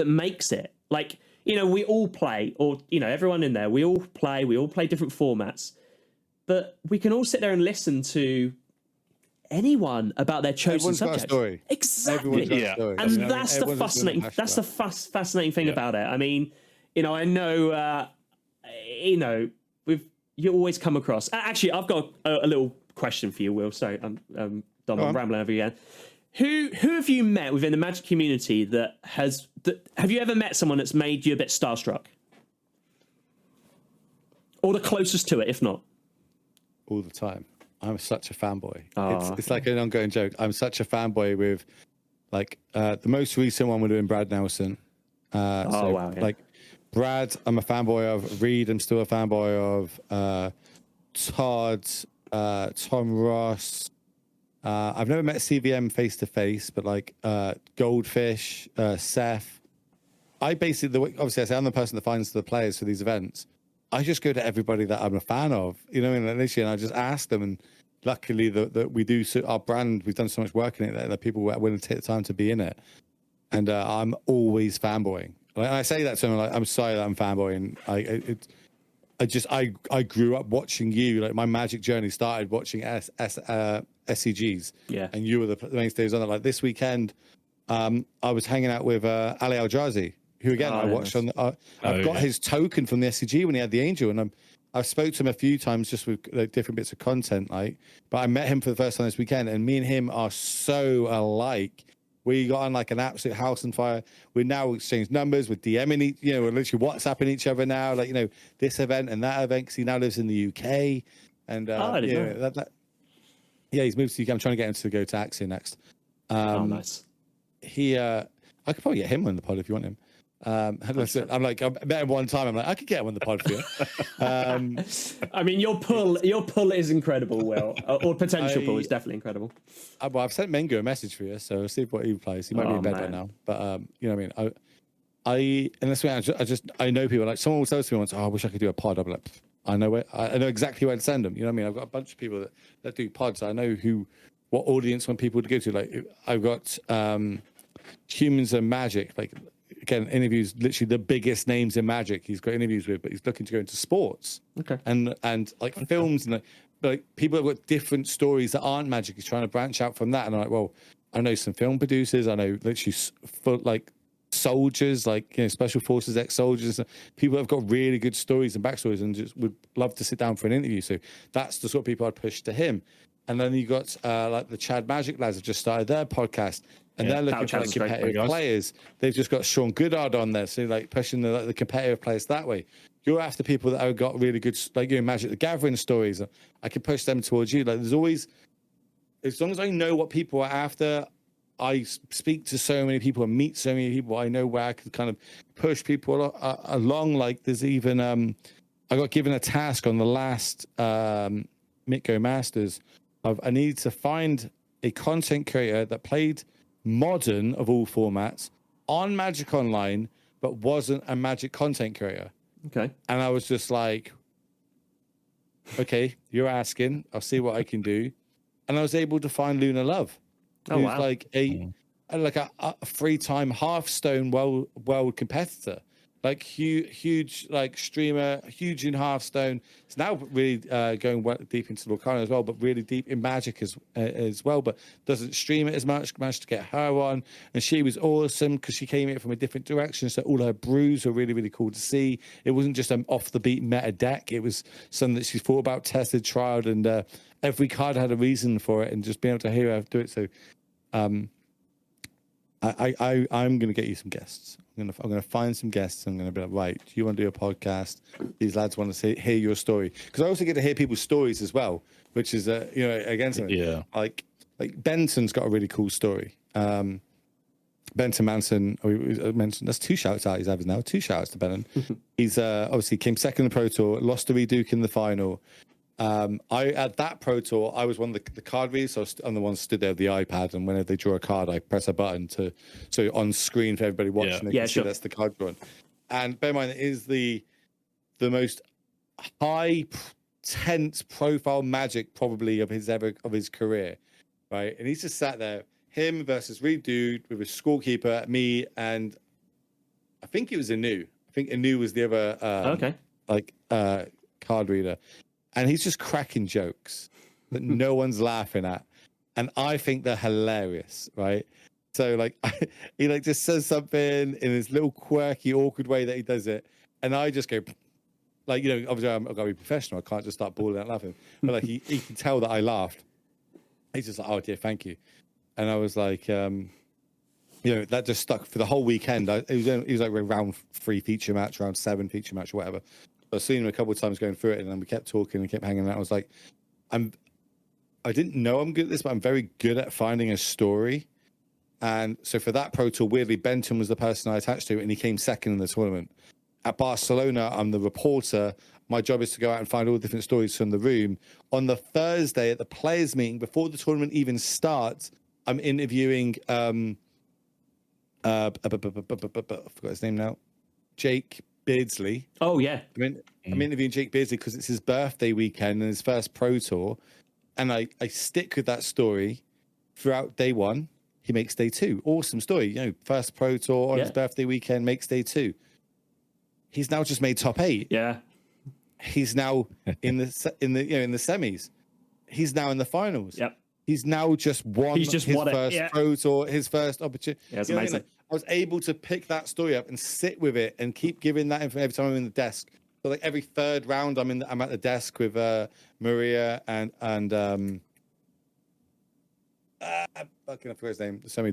makes it. Like, we all play, or everyone in there, we all play different formats, but we can all sit there and listen to anyone about their chosen subject. Story. Exactly. Story. And that's the fascinating thing about it. I mean, I know you always come across, actually I've got a little question for you, Will. Sorry, Dom, I'm rambling over you again. Who have you met within the Magic community have you ever met someone that's made you a bit starstruck? Or the closest to it, if not? All the time. I'm such a fanboy. It's like an ongoing joke. I'm such a fanboy with, like, the most recent one would have been Brad Nelson. Wow. Yeah. Like, Brad, I'm a fanboy of. Reed, I'm still a fanboy of. Todd, Tom Ross. I've never met CVM face to face, but like Goldfish, Seth. Obviously I say I'm the person that finds the players for these events. I just go to everybody that I'm a fan of, initially, and I just ask them. And luckily that we do our brand, we've done so much work in it that people are willing to take the time to be in it. And I'm always fanboying. Like, I say that to them, like, I'm sorry that I'm fanboying. I grew up watching you. Like, my Magic journey started watching SCGs. Yeah. And you were the mainstays on it. Like, this weekend, I was hanging out with Ali Aljazi, who again I watched on. I've got his token from the SCG when he had the Angel, and I've spoke to him a few times just with like, different bits of content. Like, but I met him for the first time this weekend, and me and him are so alike. We got on like an absolute house on fire. We now exchange numbers. We're DMing we're literally WhatsApping each other now. Like, this event and that event, because he now lives in the UK. And he's moved to the UK. I'm trying to get him to go to Axia next. Nice. I could probably get him on the pod if you want him. I'm like, I met him one time. I'm like, I could get him on the pod for you. I mean, your pull is incredible, Will. Or potential pull is definitely incredible. Well, I've sent Mengo a message for you, so we'll see what he plays. He might be in bed right now, but you know what I mean. And this way, I know people. Like, someone will say to me once, "Oh, I wish I could do a pod." I'll be like, I know exactly where to send them. You know what I mean? I've got a bunch of people that do pods. I know what audience want people to go to. Like, I've got Humans and Magic, like, again, interviews literally the biggest names in Magic he's got interviews with, but he's looking to go into sports. Okay. And like films and like people have got different stories that aren't Magic. He's trying to branch out from that. And I'm like, well, I know some film producers. I know literally like soldiers, like, you know, special forces ex-soldiers. People have got really good stories and backstories and just would love to sit down for an interview. So that's the sort of people I'd push to him. And then you got like the Chad Magic lads have just started their podcast, and they're looking for like competitive players. They've just got Sean Goodard on there, so like pushing the competitive players that way. You're after people that have got really good, like, you know, Magic the Gathering stories. I can push them towards you. Like, there's always, as long as I know what people are after, I speak to so many people and meet so many people. I know where I can kind of push people along. Like, there's even I got given a task on the last Mitgo Masters. I needed to find a content creator that played Modern of all formats on Magic Online, but wasn't a Magic content creator. Okay. And I was just like, okay, you're asking. I'll see what I can do. And I was able to find Luna Love, who's like a 3-time Hearthstone world competitor. Like huge like streamer, huge in Hearthstone. It's now really going deep into Lorcana as well, but really deep in Magic as well. But doesn't stream it as much. Managed to get her on, and she was awesome because she came in from a different direction. So all her brews were really, really cool to see. It wasn't just an off the beat meta deck. It was something that she thought about, tested, trialed, and every card had a reason for it. And just being able to hear her do it. So I'm going to get you some guests. I'm going to find some guests. I'm going to be like, right, do you want to do a podcast? These lads want to hear your story, because I also get to hear people's stories as well, which is you know, again, something. Yeah. Like Benson's got a really cool story. Benton Manson, I mentioned, that's 2 shouts out he's having now. 2 shouts to Benton. He's obviously came second in the Pro Tour, lost to Reduke in the final. At that Pro Tour, I was one of the card readers, so I'm the one stood there with the iPad, and whenever they draw a card, I press a button so on screen for everybody watching, they can see that's the card drawn. And bear in mind, it is the most high tense profile Magic probably of his career, right? And he's just sat there, him versus Reed Dude with his scorekeeper, me, and I think it was Anu. I think Anu was the other card reader. And he's just cracking jokes that no one's laughing at. And I think they're hilarious, right? So, like, he, like, just says something in this little quirky, awkward way that he does it. And I just go, like, you know, obviously I've got to be professional. I can't just start bawling out laughing. But, like, he can tell that I laughed. He's just like, oh, dear, thank you. And I was like, you know, that just stuck for the whole weekend. He was like round 3 feature match, round 7 feature match, or whatever. I've seen him a couple of times going through it, and then we kept talking and kept hanging out. I was like, I didn't know I'm good at this, but I'm very good at finding a story. And so for that Pro Tour, weirdly, Benton was the person I attached to, and he came second in the tournament. At Barcelona, I'm the reporter. My job is to go out and find all the different stories from the room. On the Thursday at the players' meeting, before the tournament even starts, I'm interviewing, I forgot his name now, Jake Beardsley. Oh, yeah. I'm interviewing Jake Beardsley because it's his birthday weekend and his first Pro Tour. And I stick with that story throughout day 1. He makes day 2. Awesome story. You know, first Pro Tour on his birthday weekend, makes day 2. He's now just made top 8. Yeah. He's now in the semis. He's now in the finals. Yep. He's now just won his first Pro Tour, his first opportunity. Yeah, it's amazing. I was able to pick that story up and sit with it and keep giving that information every time I'm in the desk. So like every third round, I'm at the desk with Maria and I forget his name. So many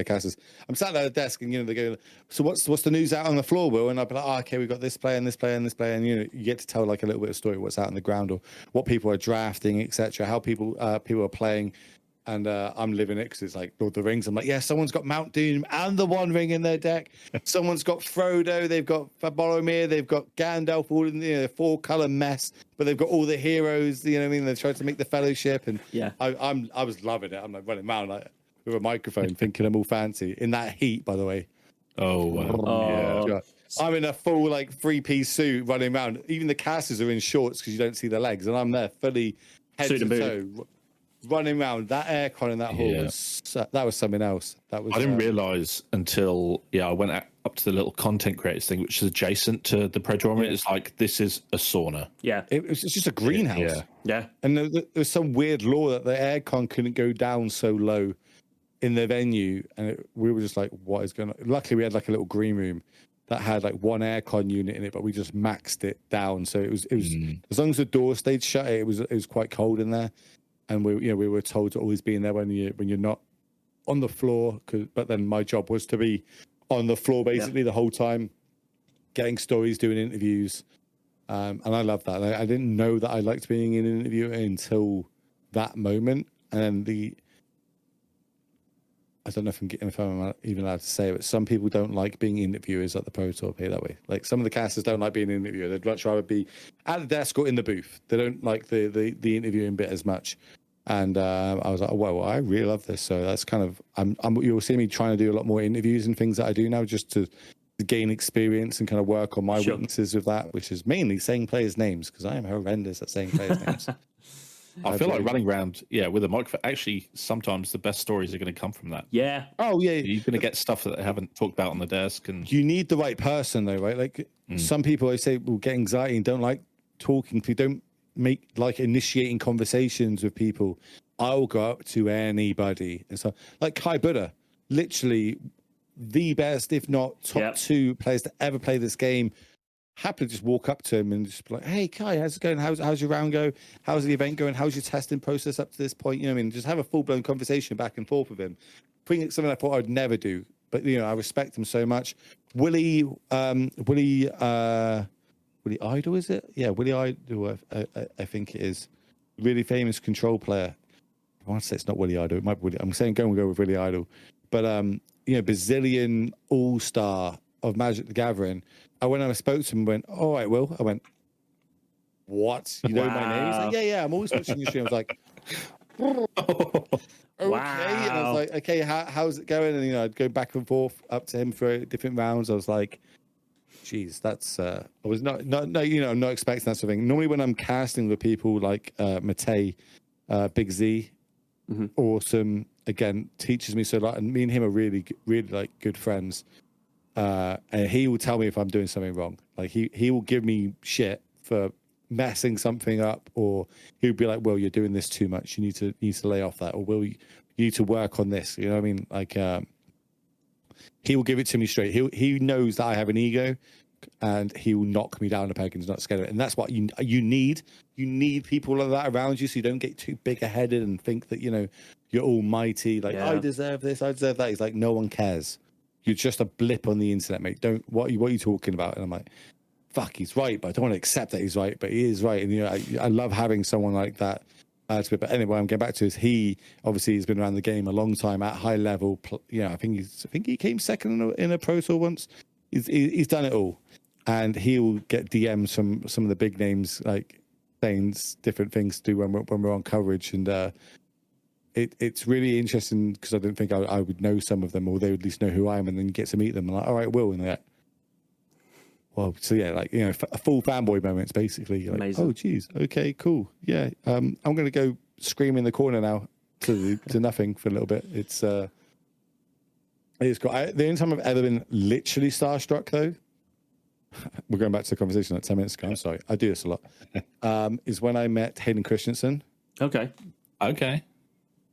casters. I'm sat there at the desk, and they go, "So what's the news out on the floor, Will?" And I'll be like, "Oh, okay, we've got this player and this player and this player," and you get to tell like a little bit of story, what's out on the ground or what people are drafting, etc. How people are playing. And I'm living it because it's like Lord of the Rings. I'm like, yeah, someone's got Mount Doom and the One Ring in their deck. Someone's got Frodo. They've got Boromir. They've got Gandalf. All in the 4-color mess, but they've got all the heroes. You know what I mean? They're trying to make the Fellowship, and I was loving it. I'm like running around like with a microphone, thinking I'm all fancy in that heat. By the way, yeah. I'm in a full like 3-piece suit running around. Even the casters are in shorts because you don't see their legs, and I'm there fully head to toe. running around that aircon in that hall Yeah. was something else. That was I didn't realize until I went up to the little content creators thing, which is adjacent to the Prodrome. It's like, this is a sauna. Yeah. It was just a greenhouse. Yeah. And there's some weird law that the aircon couldn't go down so low in the venue, and we were just like, what is going on? Luckily, we had like a little green room that had like one aircon unit in it, but we just maxed it down. So it was as long as the door stayed shut, it was quite cold in there, and we were told to always be in there when you're not on the floor. But then my job was to be on the floor basically the whole time, getting stories, doing interviews, and I love that. I didn't know that I liked being in an interview until that moment, and then I don't know if I'm even allowed to say it, but some people don't like being interviewers at the Pro Tour, pay that way. Like, some of the casters don't like being an interviewer. They'd much rather be at the desk or in the booth. They don't like the interviewing bit as much. And I was like, oh, well, I really love this. So that's kind of, you'll see me trying to do a lot more interviews and things that I do now, just to gain experience and kind of work on my weaknesses with that, which is mainly saying players' names, because I am horrendous at saying players' names. I feel like running around, with a microphone. Actually, sometimes the best stories are going to come from that. Yeah. Oh, yeah. You're going to get stuff that they haven't talked about on the desk. And you need the right person, though, right? Like, some people, I say, will get anxiety and don't like talking. They don't like initiating conversations with people. I'll go up to anybody. And so, like Kai Buddha, literally the best, if not top 2 players to ever play this game. Happily just walk up to him and just be like, hey, Kai, how's it going? How's your round go? How's the event going? How's your testing process up to this point? You know what I mean? Just have a full-blown conversation back and forth with him. Something I thought I'd never do. But, I respect him so much. Willie Idol, is it? Yeah, Willie Idol, I think it is. Really famous control player. I want to say it's not Willie Idol. It might be Willie. I'm saying go with Willie Idol. But, Brazilian all-star of Magic the Gathering. When I spoke to him, went, all right, Will. I went, what? You know my name? He's like, yeah, I'm always watching your stream. I was like, okay. Wow. And I was like, okay, how's it going? And, I'd go back and forth up to him for different rounds. I was like, geez, that's, I was not, I'm not expecting that sort of thing. Normally when I'm casting with people like Matei, Big Z, awesome, again, teaches me so a lot. And me and him are really, really like good friends. And he will tell me if I'm doing something wrong. Like he will give me shit for messing something up, or he'll be like, well, you're doing this too much. You need to lay off that, or you need to work on this. You know what I mean? Like, he will give it to me straight. He knows that I have an ego, and he will knock me down a peg and is not scared of it. And that's what you need. You need people like that around you, so you don't get too big-headed and think that, you're almighty. Like, I deserve this, I deserve that. He's like, no one cares. You're just a blip on the internet, mate. What are you talking about? And I'm like, fuck, he's right, but I don't want to accept that he's right, but he is right. And I love having someone like that. But anyway, I'm getting back to is he obviously has been around the game a long time at high level. I think he came second in a Pro Tour once. He's done it all, and he'll get DMs from some of the big names, like saying different things to do when we're on coverage, and it's really interesting because I didn't think I would know some of them, or they would at least know who I am, and then you get to meet them and like, all right, Will, and they're like, well, so yeah, like, a full fanboy moments basically. Like, amazing. Oh, geez, okay, cool, yeah. I'm gonna go scream in the corner now to nothing for a little bit. It's cool. The only time I've ever been literally starstruck, though, we're going back to the conversation like 10 minutes ago. I'm sorry, I do this a lot. Is when I met Hayden Christensen. Okay.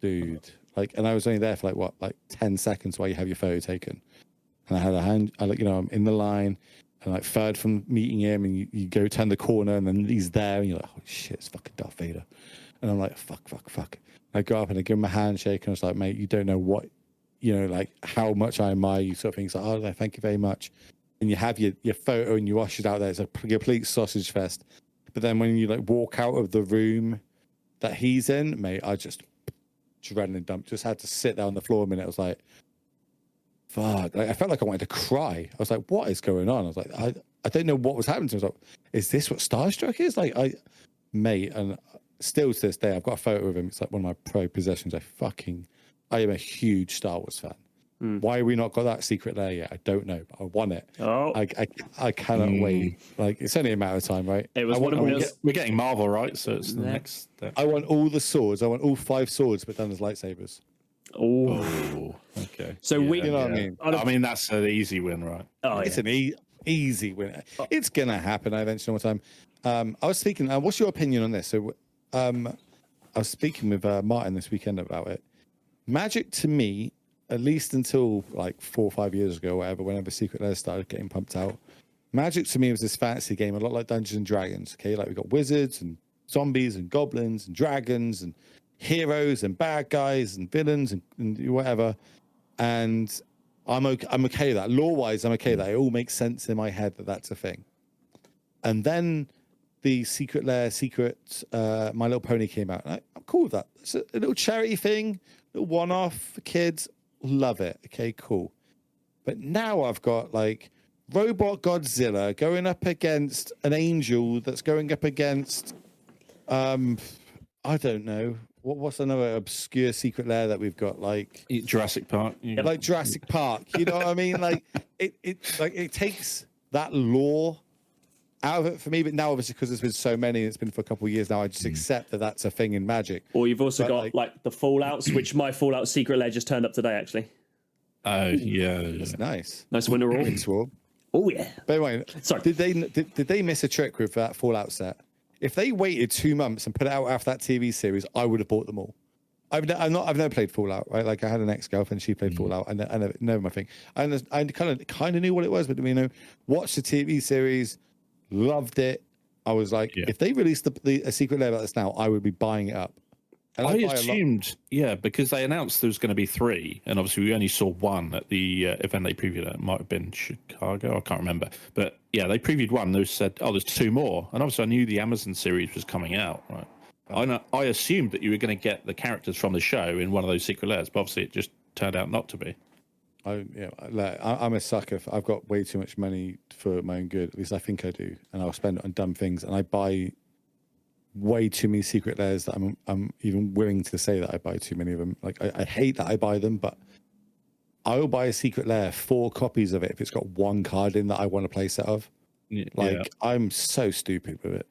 Dude, and I was only there for like 10 seconds while you have your photo taken, and I had I'm in the line, and third from meeting him, and you go turn the corner, and then he's there, and you're like, oh shit, it's fucking Darth Vader, and I'm like, fuck. I go up and I give him a handshake, and I was like, mate, you don't know what, how much I admire you, sort of thing. He's like, oh no, thank you very much, and you have your photo, and you wash it out there. It's a complete sausage fest. But then when you walk out of the room that he's in, mate, I just adrenaline dump. Just had to sit there on the floor a minute. I was like, fuck. I felt like I wanted to cry. I was like, what is going on? I was like, I don't know what was happening to me. I was like, is this what starstruck is? Mate, and still to this day, I've got a photo of him. It's like one of my pro possessions. I am a huge Star Wars fan. Why we not got that secret lair yet? I don't know. But I want it. Oh, I cannot wait. Like it's only a matter of time, right? it was I one want, of We're getting Marvel, right? So it's the next step. I want all the swords. I want all 5 swords, but done as lightsabers. Oh, okay. So we, You know what I mean? I mean, that's an easy win, right? oh It's yeah. an easy win. It's gonna happen eventually one time. I was speaking. What's your opinion on this? So, I was speaking with Martin this weekend about it. Magic to me, at least until like 4 or 5 years ago, or whatever, whenever Secret Lair started getting pumped out, Magic to me was this fantasy game, a lot like Dungeons and Dragons. Okay, like we got wizards and zombies and goblins and dragons and heroes and bad guys and villains and whatever. And I'm okay with that. Lore-wise, I'm okay with that. It all makes sense in my head that that's a thing. And then the Secret Lair, My Little Pony came out. And I'm cool with that. It's a little charity thing, a little one-off for kids. Love it. Okay, cool. But now I've got like Robot Godzilla going up against an angel that's going up against, I don't know. What's another obscure Secret Lair that we've got? Like Jurassic Park. like Jurassic Park. You know what I mean? Like it takes that lore out of it for me. But now, obviously, because there's been so many, it's been for a couple of years now. I just accept that that's a thing in Magic. Or you've also But, got like the Fallouts, which my Fallout Secret Lair just turned up today. Actually, Oh, yeah. It's nice. nice winter all. It's warm. Oh yeah. But anyway, Sorry. did they miss a trick with that Fallout set? If they waited 2 months and put it out after that TV series, I would have bought them all. I've never played Fallout, right? Like I had an ex-girlfriend, she played Fallout, and I never my thing. And I kind of knew what it was, but watched the TV series, loved it. I was like, if they released a Secret Lair about this now, I would be buying it up. And I assumed, because they announced there was going to be 3, and obviously we only saw 1 at the event they previewed. It might have been Chicago, I can't remember. But yeah, they previewed 1. They said, there's 2 more. And obviously I knew the Amazon series was coming out, right? I assumed that you were going to get the characters from the show in one of those Secret Lairs, but obviously it just turned out not to be. I'm a sucker. I've got way too much money for my own good. At least I think I do, and I'll spend it on dumb things. And I buy way too many Secret Lairs that I'm even willing to say that I buy too many of them. Like I hate that I buy them, but I will buy a Secret Lair, 4 copies of it if it's got 1 card in that I want a play set of. I'm so stupid with it,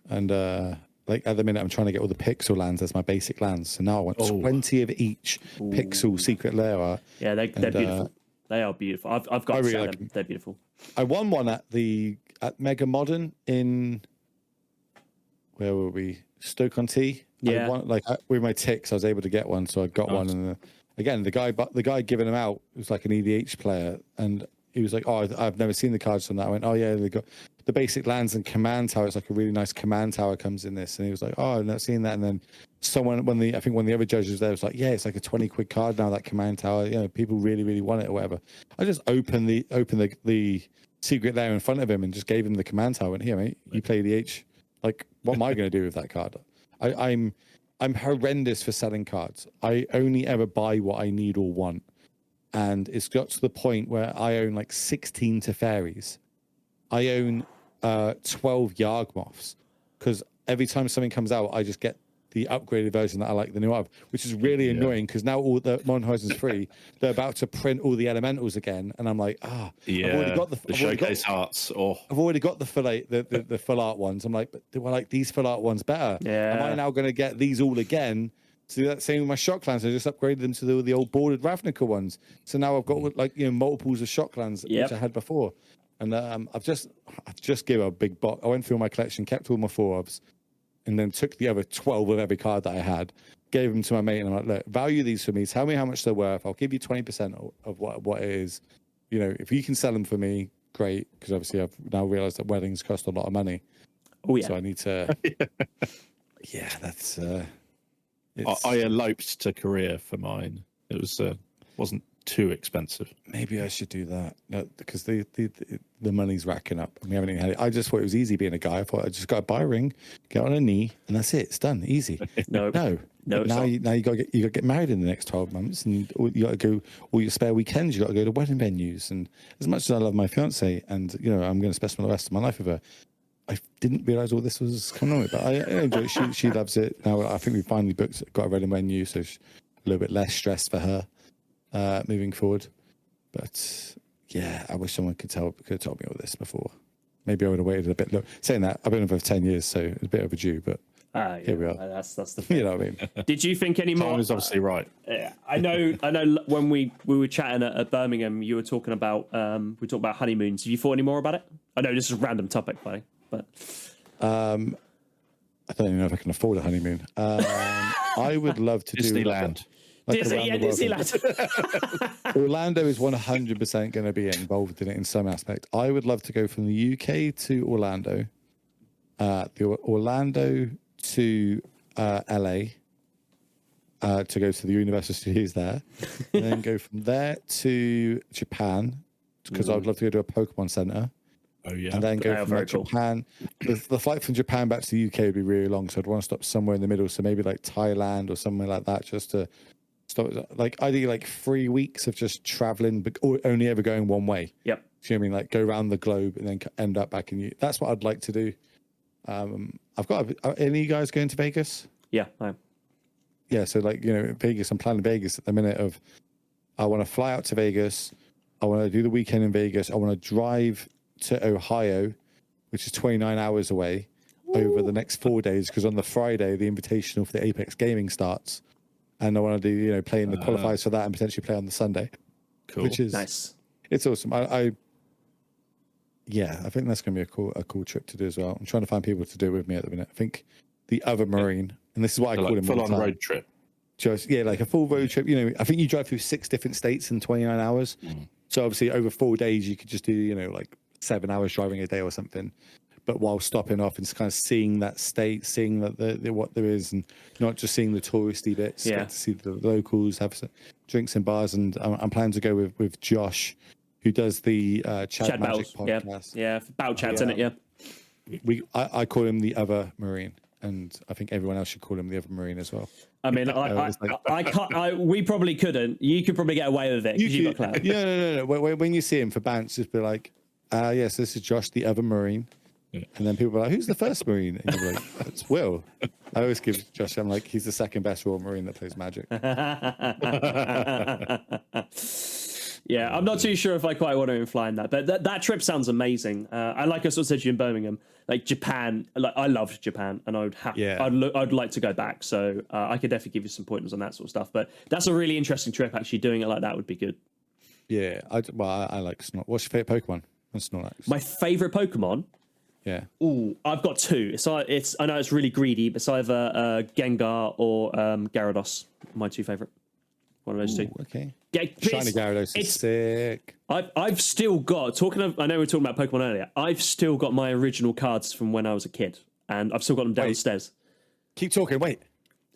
and like at the minute I'm trying to get all the pixel lands as my basic lands. So now I want 20 of each pixel Secret Lair art. Yeah, they're beautiful. They are beautiful. I've got to say them. They're beautiful. I won one at Mega Modern in, where were we? Stoke-on-T. Yeah. With my ticks, I was able to get one, so I got one. And again, the guy giving them out was like an EDH player, and he was like, "Oh, I've never seen the cards from that." I went, "Oh yeah, they got the basic lands and command tower. It's like a really nice command tower comes in this." And he was like, "Oh, I've not seen that." And then someone, one of the other judges there was like, "Yeah, it's like a 20 quid card now, that command tower. You know, people really, really want it or whatever." I just opened the Secret Lair in front of him and just gave him the command tower. And here, mate, you play EDH. Like, what am I going to do with that card? I'm horrendous for selling cards. I only ever buy what I need or want. And it's got to the point where I own like 16 Teferis. I own 12 Yargmoths, because every time something comes out, I just get the upgraded version that I like the new of, which is really annoying because now all the Modern Horizons 3, they're about to print all the elementals again, and I'm like, I've already got the showcase arts. I've already got the full art ones. I'm like, but do I like these full art ones better? Yeah. Am I now going to get these all again? To do that same with my Shocklands, I just upgraded them to the old bordered Ravnica ones. So now I've got multiples of Shocklands which I had before, and I've just given a big box. I went through my collection, kept all my 4-ofs, and then took the other 12 of every card that I had, gave them to my mate, and I'm like, look, value these for me. Tell me how much they're worth. I'll give you 20% of what it is. You know, if you can sell them for me, great. Because obviously I've now realized that weddings cost a lot of money. Oh yeah. So I need to. That's. I eloped to Korea for mine. It wasn't too expensive. Maybe I should do that. No, because the money's racking up and we haven't even had it. I just thought it was easy being a guy. I thought I just got to buy a ring, get on a knee, and that's it. It's done. Easy. No. Now you got to get married in the next 12 months, and you got to go all your spare weekends. You got to go to wedding venues. And as much as I love my fiance, and I'm going to spend the rest of my life with her, I didn't realize all this was coming on with, but I enjoy it. She loves it. Now I think we finally got a wedding venue, so she's a little bit less stressed for her. moving forward. But yeah, I wish someone could have told me all this before. Maybe I would have waited a bit. Look, saying that, I've been over 10 years, so it's a bit overdue, but here we are. That's the thing. You know what I mean? Did you think any more? Time is obviously right. I know. When we were chatting at Birmingham, you were talking about we talked about honeymoons. Have you thought any more about it? I know this is a random topic, buddy, but I don't even know if I can afford a honeymoon. I would love to Disneyland. Disneyland. Orlando is 100% going to be involved in it in some aspect. I would love to go from the UK to Orlando, Orlando to LA, to go to the Universal Studios there, and then go from there to Japan, because I would love to go to a Pokemon Center. Oh yeah, and then go from Japan. The flight from Japan back to the UK would be really long, so I'd want to stop somewhere in the middle. So maybe like Thailand or somewhere like that, just to stop. Like ideally, like 3 weeks of just traveling, but only ever going one way. Yep. So you know what I mean, like go around the globe and then end up back in you. That's what I'd like to do. I've got. Are any of you guys going to Vegas? Yeah. I am. Yeah. So like Vegas. I'm planning Vegas at the minute. I want to fly out to Vegas. I want to do the weekend in Vegas. I want to drive to Ohio, which is 29 hours away, over the next 4 days, because on the Friday the invitational for the Apex Gaming starts, and I want to do play in the qualifiers for that and potentially play on the Sunday. Cool. Which is Nice. It's awesome. I think that's going to be a cool trip to do as well. I'm trying to find people to do it with me at the minute. I think the other Marine, and this is what I call him, full on road trip. Just like a full road trip. I think you drive through 6 different states in 29 hours. So obviously over 4 days you could just do like 7 hours driving a day or something, but while stopping off and kind of seeing that state, seeing that what there is, and not just seeing the touristy bits. Yeah. Get to see the locals, have some drinks in bars, and I'm planning to go with Josh, who does the Chad Magic podcast. Yeah, Battle Chats, isn't it? Yeah. I call him the other Marine, and I think everyone else should call him the other Marine as well. I mean, I can't. We probably couldn't. You could probably get away with it because you've got clout. No. When you see him for bounce, just be like, yes, this is Josh, the other Marine. And then people are like, who's the first Marine? And you're like, it's Will. I always give Josh, I'm like, he's the second best Royal Marine that plays Magic. Yeah, I'm not too sure if I quite want to fly in that, but that trip sounds amazing. I like I sort of said to you in Birmingham, like Japan. Like I loved Japan, and I'd like to go back. So I could definitely give you some pointers on that sort of stuff. But that's a really interesting trip. Actually, doing it like that would be good. Yeah, I like Snorlax. What's your favorite Pokemon? Snorlax. My favorite Pokemon. Yeah. Ooh, I've got two. I know it's really greedy, but it's either Gengar or Gyarados. My two favorite. One of those two. Okay. Shiny Gyarados is sick. I've still got, I know we were talking about Pokemon earlier. I've still got my original cards from when I was a kid, and I've still got them downstairs. Keep talking. Wait.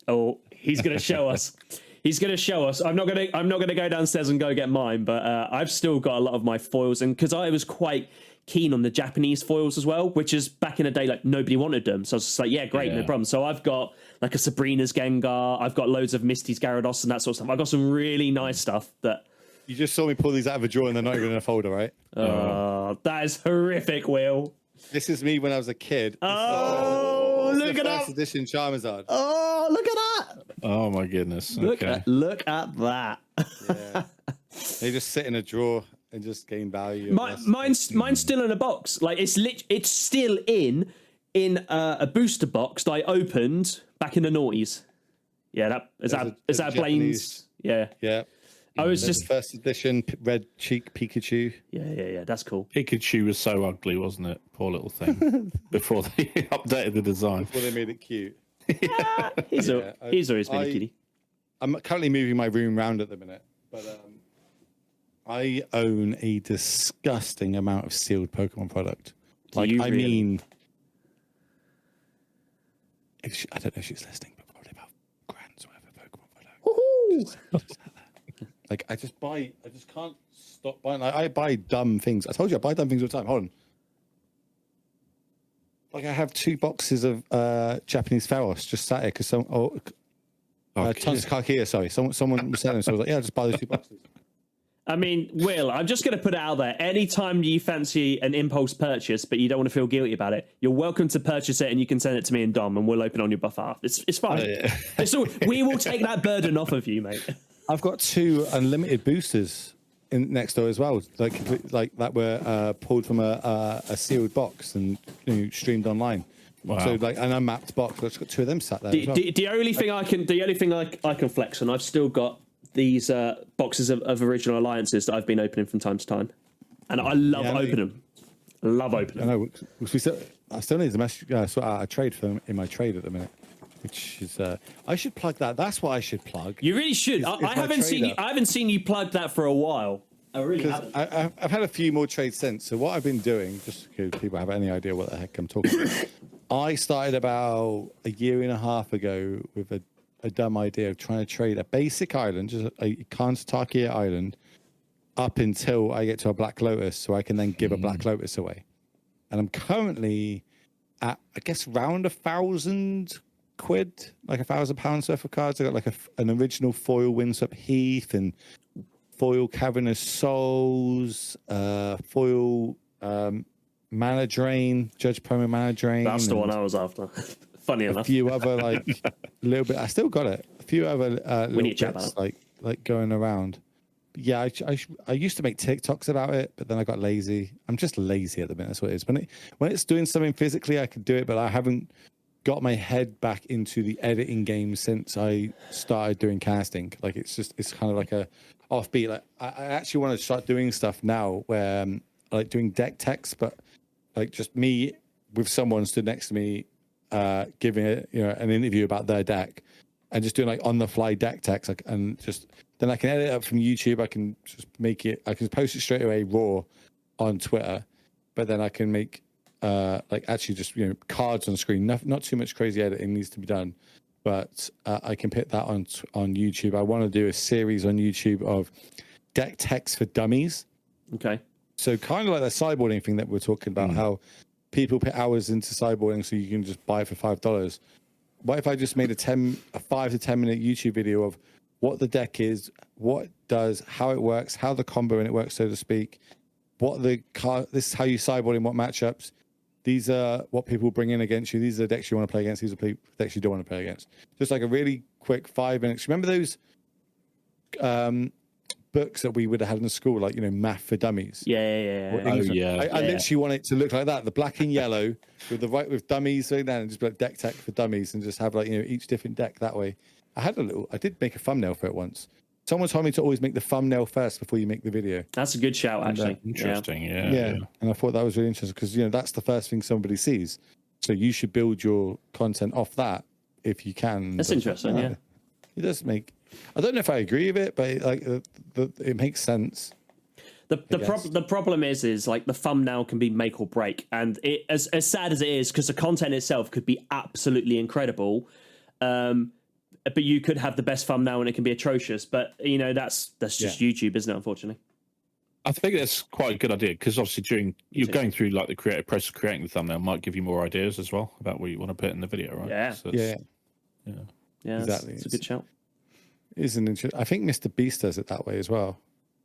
Oh, he's going to show us. He's going to show us. I'm not going to go downstairs and go get mine, but I've still got a lot of my foils, and because I was quite keen on the Japanese foils as well, which is back in the day, like nobody wanted them. So I was just like, yeah, great, no problem. So I've got like a Sabrina's Gengar, I've got loads of Misty's Gyarados and that sort of stuff. I've got some really nice stuff that. You just saw me pull these out of a drawer and they're not even in a folder, right? That is horrific, Will. This is me when I was a kid. Oh, look at that. First edition Charizard. Oh, look at that. Oh my goodness. Look at that. Yeah. They just sit in a drawer and just gain value. Mine's still in a box. Like it's still in a booster box that I opened back in the noughties. Yeah, is that Blaine's? Yeah. Yeah. I was just first edition red cheek Pikachu. Yeah. That's cool. Pikachu was so ugly, wasn't it? Poor little thing. Before they updated the design. Before they made it cute. He's always been a kitty. I'm currently moving my room around at the minute, but I own a disgusting amount of sealed Pokemon product. I mean, I don't know if she's listening, but probably about grand's worth of Pokemon product. Like I just can't stop buying. Like, I buy dumb things. I told you I buy dumb things all the time. Hold on. Like I have 2 boxes of Japanese Pharos just sat here because Tanzakakia, sorry. Someone was selling them, so I was like, yeah, just buy those 2 boxes. I mean, Will, I'm just going to put it out there. Anytime you fancy an impulse purchase, but you don't want to feel guilty about it, you're welcome to purchase it, and you can send it to me and Dom, and we'll open on your behalf. It's fine. Oh, yeah. We will take that burden off of you, mate. I've got 2 unlimited boosters in next door as well, like that were pulled from a sealed box and streamed online. Wow. So like an unmapped box. I've got 2 of them sat there. As well. The only thing I can flex on, I've still got these boxes of original alliances that I've been opening from time to time, and I love opening them. Love opening. I know. I still need to sort out a trade in my trade at the minute, which is I should plug that. That's what I should plug. You really should. I haven't seen you plug that for a while. I really haven't. I've had a few more trades since. So what I've been doing, just so people have any idea what the heck I'm talking about, I started about a year and a half ago with a dumb idea of trying to trade a basic island, just a Kansatake island, up until I get to a Black Lotus, so I can then give a Black Lotus away. And I'm currently at, I guess, around £1,000, like £1,000 worth of cards. I got like an original foil Windswept Heath and foil Cavernous Souls, foil Mana Drain, Judge Promo Mana Drain. That's the one I was after. Funny enough. A few other like little bit. I still got it. A few other little bits like going around. Yeah, I used to make TikToks about it, but then I got lazy. I'm just lazy at the minute. That's what it is. When it's doing something physically, I could do it, but I haven't got my head back into the editing game since I started doing casting. Like it's kind of like a offbeat. Like I actually want to start doing stuff now where like doing deck techs, but like just me with someone stood next to me, giving an interview about their deck, and just doing like on the fly deck techs, like, and just then I can edit it up from YouTube. I can just make it. I can post it straight away raw on Twitter, but then I can make like actually just cards on screen. Not too much crazy editing needs to be done, but I can put that on YouTube. I want to do a series on YouTube of deck techs for dummies. Okay. So kind of like the sideboarding thing that we're talking about, how people put hours into sideboarding so you can just buy it for $5. What if I just made a 5 to 10 minute YouTube video of what the deck is, what it does, how it works, how the combo in it works, so to speak, what the card, this is how you sideboard in what matchups, these are what people bring in against you, these are the decks you want to play against, these are the decks you don't want to play against. Just like a really quick 5 minutes. Remember those books that we would have had in school, like Math for Dummies? Yeah. I literally want it to look like that, the black and yellow with dummies so then, and just be like deck tech for dummies, and just have like each different deck that way. I did make a thumbnail for it once. Someone told me to always make the thumbnail first before you make the video. That's a good shout, actually. Interesting, yeah. And I thought that was really interesting because that's the first thing somebody sees. So you should build your content off that if you can. That's interesting, yeah. It does make. I don't know if I agree with it, but it makes sense. The problem is like the thumbnail can be make or break, and it as sad as it is, because the content itself could be absolutely incredible, but you could have the best thumbnail and it can be atrocious. But that's just YouTube, isn't it? Unfortunately, I think that's quite a good idea because obviously you're going through like the creative process of creating the thumbnail might give you more ideas as well about what you want to put in the video, right? Yeah, so yeah, exactly. It's a good shout. Isn't interesting. I think Mr. Beast does it that way as well.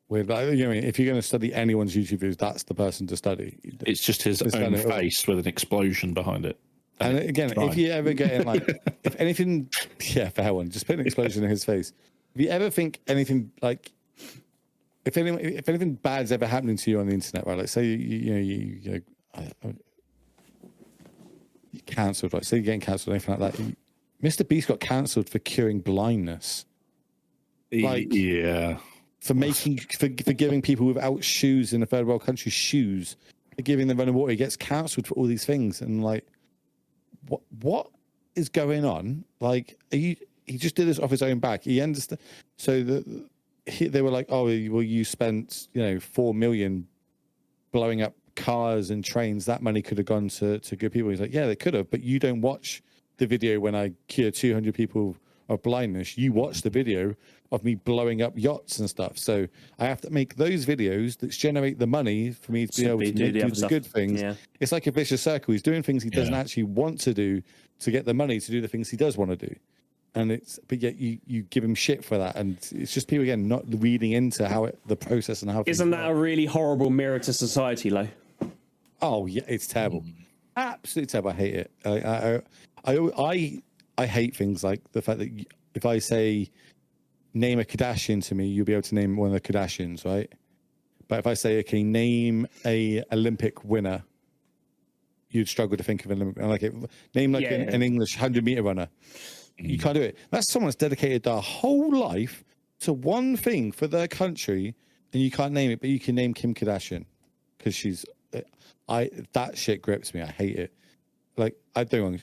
With if you're going to study anyone's YouTube videos, that's the person to study. It's just his own face with an explosion behind it. And again, if you ever get in like, if anything, fair one, just put an explosion in his face. If you ever think anything like, if anything bad's ever happening to you on the internet, right? Like say you cancelled, like say you're getting cancelled, anything like that. Mr. Beast got cancelled for curing blindness. Like, for giving people without shoes in a third world country shoes, for giving them running water. He gets cancelled for all these things, and like, what is going on? Like, he just did this off his own back. He understand. So they were like, oh, well, you spent $4 million blowing up cars and trains. That money could have gone to good people. He's like, yeah, they could have, but you don't watch the video when I cure 200 people of blindness. You watch the video of me blowing up yachts and stuff. So I have to make those videos that generate the money for me to be able to do the good things. Yeah. It's like a vicious circle. He's doing things he doesn't actually want to do to get the money to do the things he does want to do. And but yet you give him shit for that. And it's just people, again, not reading into the process and how. Isn't that a really horrible mirror to society, Lo? Oh, yeah, it's terrible. Absolutely terrible. I hate it. I hate things like the fact that if I say name a Kardashian to me, you'll be able to name one of the Kardashians, right? But if I say, okay, name a Olympic winner, you'd struggle to think of an Olympic. Like name like an English 100-meter runner. You can't do it. That's someone that's dedicated their whole life to one thing for their country, and you can't name it, but you can name Kim Kardashian because that shit grips me. I hate it. Like, I don't.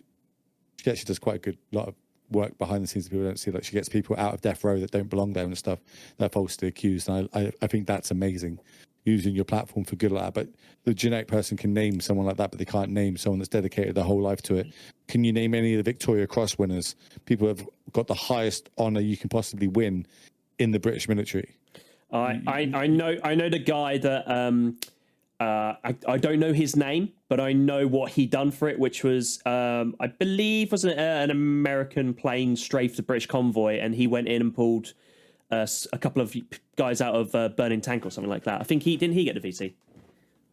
She actually does quite a good lot of work behind the scenes that people don't see. Like, she gets people out of death row that don't belong there and stuff. They're falsely accused, and I think that's amazing. Using your platform for good like that, but the generic person can name someone like that, but they can't name someone that's dedicated their whole life to it. Can you name any of the Victoria Cross winners? People have got the highest honor you can possibly win in the British military. I know the guy that I don't know his name, but I know what he done for it, which was I believe was an American plane strafed the British convoy, and he went in and pulled a couple of guys out of burning tank or something like that. I think he get the VC.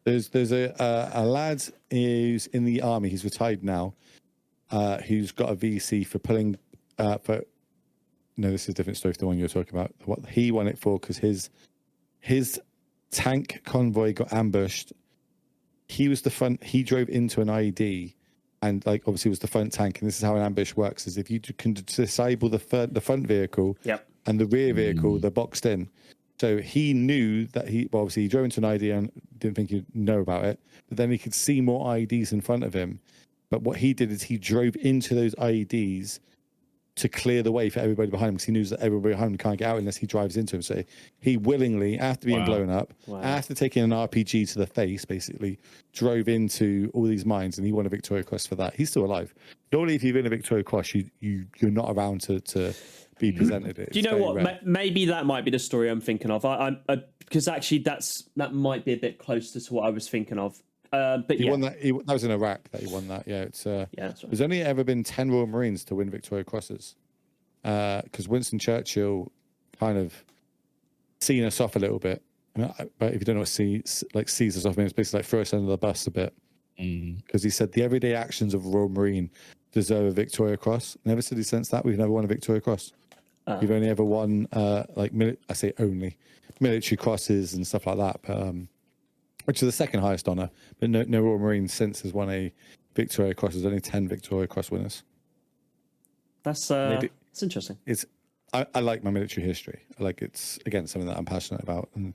There's a lad who's in the army. He's retired now. Who's got a VC for pulling for. No, this is a different story from the one you're talking about. What he won it for because his tank convoy got ambushed. He was the front. He drove into an IED, and like obviously was the front tank. And this is how an ambush works: is if you can disable the front vehicle. Yep. And the rear vehicle, they're boxed in. So he knew that obviously he drove into an ID and didn't think he'd know about it. But then he could see more IEDs in front of him. But what he did is he drove into those IEDs to clear the way for everybody behind him because he knew that everybody behind him can't get out unless he drives into him. So he willingly, after being blown up, after taking an RPG to the face, basically, drove into all these mines and he won a Victoria Cross for that. He's still alive. Normally, if you win a Victoria Cross, you're not around to be presented it. Do you know what? Maybe that might be the story I'm thinking of. Because actually, that might be a bit closer to what I was thinking of. But he won that. That was in Iraq that he won that. Yeah, it's. That's right. There's only ever been 10 Royal Marines to win Victoria Crosses, because Winston Churchill kind of seen us off a little bit. But if you don't know what sees us off means, it's basically like throw us under the bus a bit. Because he said the everyday actions of a Royal Marine deserve a Victoria Cross. Never said he since that we've never won a Victoria Cross. We've only ever won I say only military crosses and stuff like that, but which is the second highest honor. But no Royal Marine since has won a Victoria Cross. There's only 10 Victoria Cross winners. That's interesting. I like my military history. It's again something that I'm passionate about, and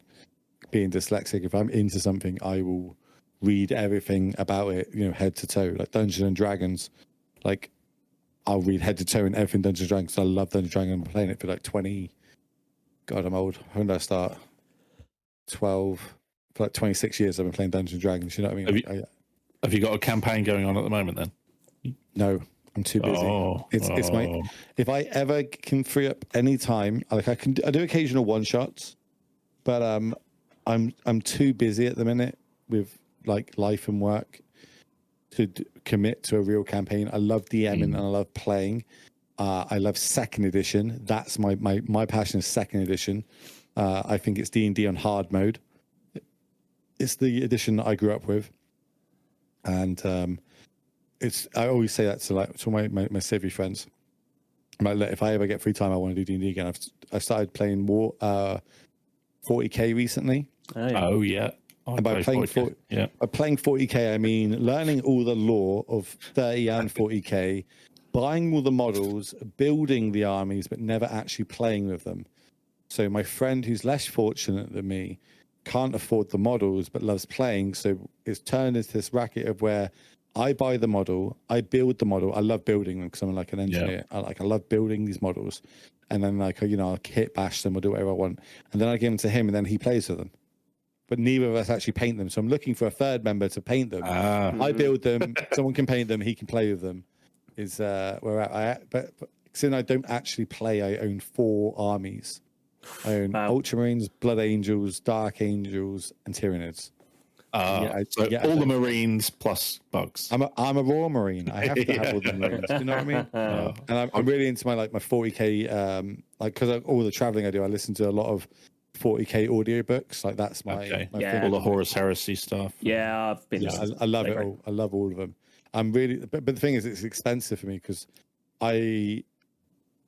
being dyslexic, if I'm into something, I will read everything about it, head to toe. Like Dungeons and Dragons, like I'll read head to toe in everything Dungeons and Dragons. I love Dungeons and Dragons. I've been playing it for like 20. God, I'm old. When did I start? 12. For like 26 years, I've been playing Dungeons and Dragons. You know what I mean? Have you got a campaign going on at the moment then? No, I'm too busy. It's my. If I ever can free up any time, I do occasional one shots, but I'm too busy at the minute with like life and work to commit to a real campaign. I love DMing and I love playing. I love second edition. That's my passion is second edition. I think it's D&D on hard mode. It's the edition that I grew up with, and I always say that to my Civvy friends. I'm like, look, if I ever get free time, I want to do D&D again. I started playing more 40k recently. Oh yeah. And by playing 40k, I mean learning all the lore of 30 and 40k, buying all the models, building the armies, but never actually playing with them. So my friend who's less fortunate than me can't afford the models, but loves playing. So it's turned into this racket of where I buy the model, I build the model. I love building them because I'm like an engineer. I love building these models. And then I'll kit bash them or do whatever I want. And then I give them to him and then he plays with them. But neither of us actually paint them. So I'm looking for a third member to paint them. I build them. Someone can paint them. He can play with them. Is where we're at. But since I don't actually play, I own 4 armies. I own Ultramarines, Blood Angels, Dark Angels, and Tyranids. All the Marines plus bugs. I'm a Royal Marine. I have to have all the Marines. Do you know what I mean? And I'm really into my 40k. Because all the traveling I do, I listen to a lot of 40k audiobooks. Like that's my thing. All the Horus Heresy stuff. Yeah, I've been. Yeah, I love it all. I love all of them. I'm really, but the thing is, it's expensive for me because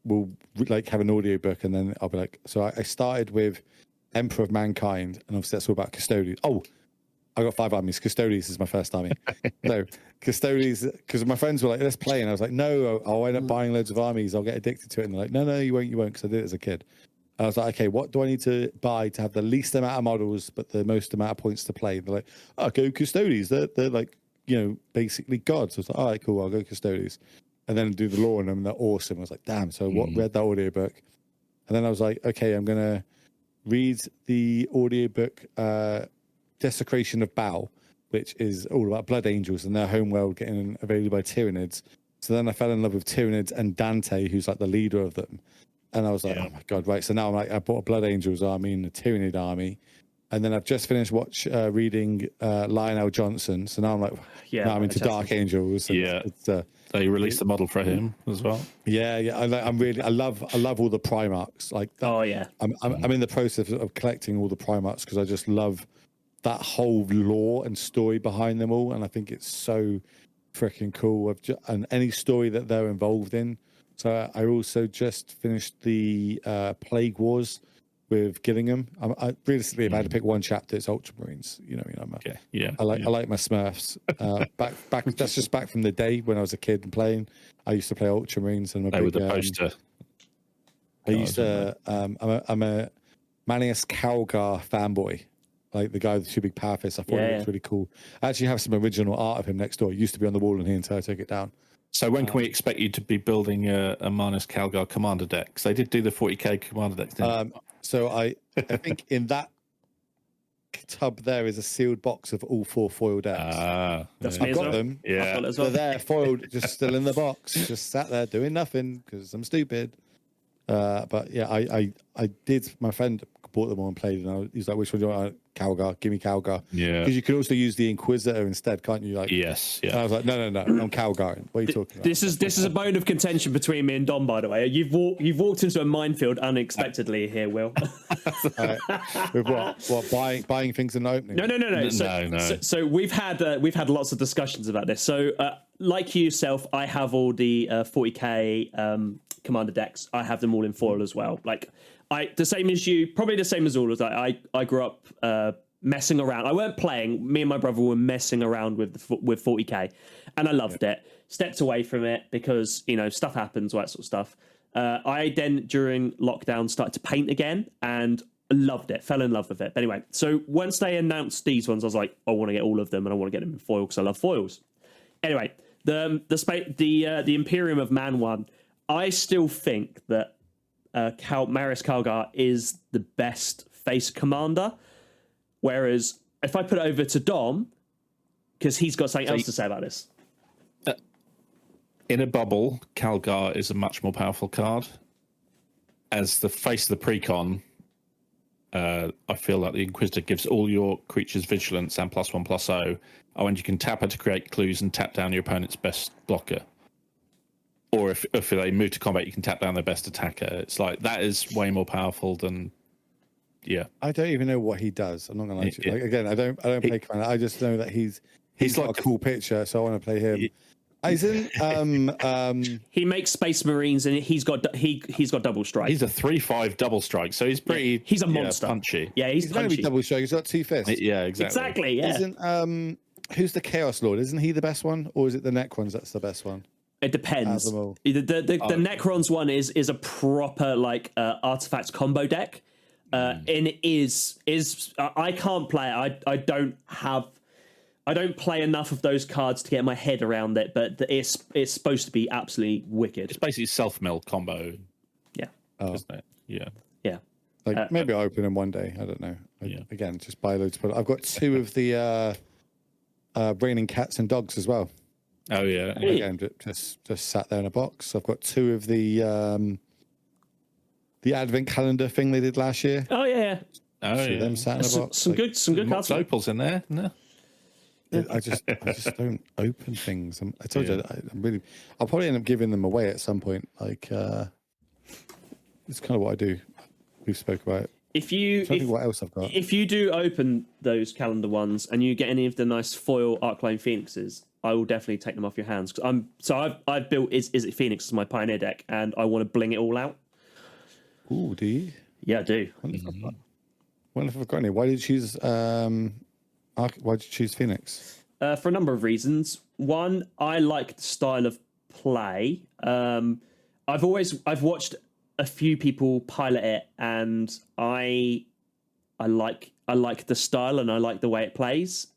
will like have an audiobook, and then I'll be like, so I started with Emperor of Mankind, and obviously that's all about Custodians. Oh, I got 5 armies. Custodians is my first army. So Custodians, because my friends were like, let's play, and I was like, no, I'll end up buying loads of armies. I'll get addicted to it. And they're like, no, you won't, because I did it as a kid. I was like, okay, what do I need to buy to have the least amount of models but the most amount of points to play? They're like, oh, go Custodians. They're like, basically gods. I was like, all right, cool, I'll go Custodians. And then do the lore on them. They're awesome. I was like, damn. So read that audiobook. And then I was like, okay, I'm going to read the audiobook, Desecration of Baal, which is all about blood angels and their homeworld getting invaded by Tyranids. So then I fell in love with Tyranids and Dante, who's like the leader of them. And I was like, oh my God, right. So now I'm like, I bought a Blood Angels army and a Tyranid army. And then I've just finished reading Lionel Johnson. So now I'm like, now I'm into Dark Angels. And they released the model for him as well. Yeah. I love all the Primarchs. Like, I'm in the process of collecting all the Primarchs because I just love that whole lore and story behind them all. And I think it's so freaking cool. And any story that they're involved in. So I also just finished the Plague Wars with Gillingham. Realistically, if I had to pick one chapter, it's Ultramarines. I like my Smurfs. Back. That's just back from the day when I was a kid and playing. I used to play Ultramarines, and they were the poster. I'm a Manius Calgar fanboy. Like the guy with the 2 big power fists. I thought it looked really cool. I actually have some original art of him next door. It used to be on the wall in here until I took it down. So when can we expect you to be building a Manus Calgar commander deck? Because they did do the 40k commander decks, didn't they? So I think in that tub there is a sealed box of all 4 foiled decks. I've got them. Yeah. They're there, foiled, just still in the box, just sat there doing nothing because I'm stupid. But yeah, I did. My friend bought them all and played, and he's like, "Which one do you want?" Calgar, give me Calgar. Yeah, because you can also use the Inquisitor instead, can't you? Like, yes, yeah. And I was like, no, I'm Calgar. What are you talking about? This is a bone of contention between me and Dom, by the way. You've walked into a minefield unexpectedly here, Will. With what? Buying things in the opening? No. So we've had lots of discussions about this. So like yourself, I have all the 40k commander decks. I have them all in foil as well. Like the same as you, probably the same as all of that. I grew up messing around. I weren't playing. Me and my brother were messing around with 40k, and I loved it. Stepped away from it because stuff happens, all that sort of stuff. I then during lockdown started to paint again and loved it. Fell in love with it. But anyway, so once they announced these ones, I was like, I want to get all of them, and I want to get them in foil because I love foils. Anyway, the Imperium of Man one. I still think that Maris Calgar is the best face commander. Whereas if I put it over to Dom, because he's got something else to say about this. In a bubble, Calgar is a much more powerful card. As the face of the precon, I feel like the Inquisitor gives all your creatures vigilance and +1/+0. And you can tap her to create clues and tap down your opponent's best blocker. Or if they move to combat, you can tap down their best attacker. It's like that is way more powerful than, I don't even know what he does. I'm not gonna lie to you. Like, again, I don't play Commander. I just know that he's like a cool pitcher, so I want to play him. He makes Space Marines, and he's got double strike. He's a 3/5 double strike, so he's pretty. He's a monster. Punchy. Yeah, he's going to be double strike. He's got 2 fists. Yeah, exactly. Exactly. Yeah. Isn't who's the Chaos Lord? Isn't he the best one, or is it the Necrons that's the best one? It depends. The Necrons one is a proper artifact combo deck. And it is I can't play it. I don't play enough of those cards to get my head around it, but it's supposed to be absolutely wicked. It's basically self-mill combo. Yeah. Isn't it? Yeah. Yeah. Like maybe I'll open them one day. I don't know. Again, just buy loads of products. I've got 2 of the Raining Cats and Dogs as well. Oh yeah. Again, just sat there in a box. I've got 2 of the Advent calendar thing they did last year. Oh yeah. Them sat in a box. Some good cards. Opals in there. No. I just don't open things. I told you I'll probably end up giving them away at some point. Like it's kind of what I do. We spoke about it. What else I've got. If you do open those calendar ones and you get any of the nice foil Arcline Phoenixes, I will definitely take them off your hands. I've built Is It Phoenix as my Pioneer deck, and I want to bling it all out. Ooh, do you? Yeah, I do. Wonder if I've got any. Why did you choose? Why did you choose Phoenix? For a number of reasons. One, I like the style of play. I've watched a few people pilot it, and I like the style and I like the way it plays.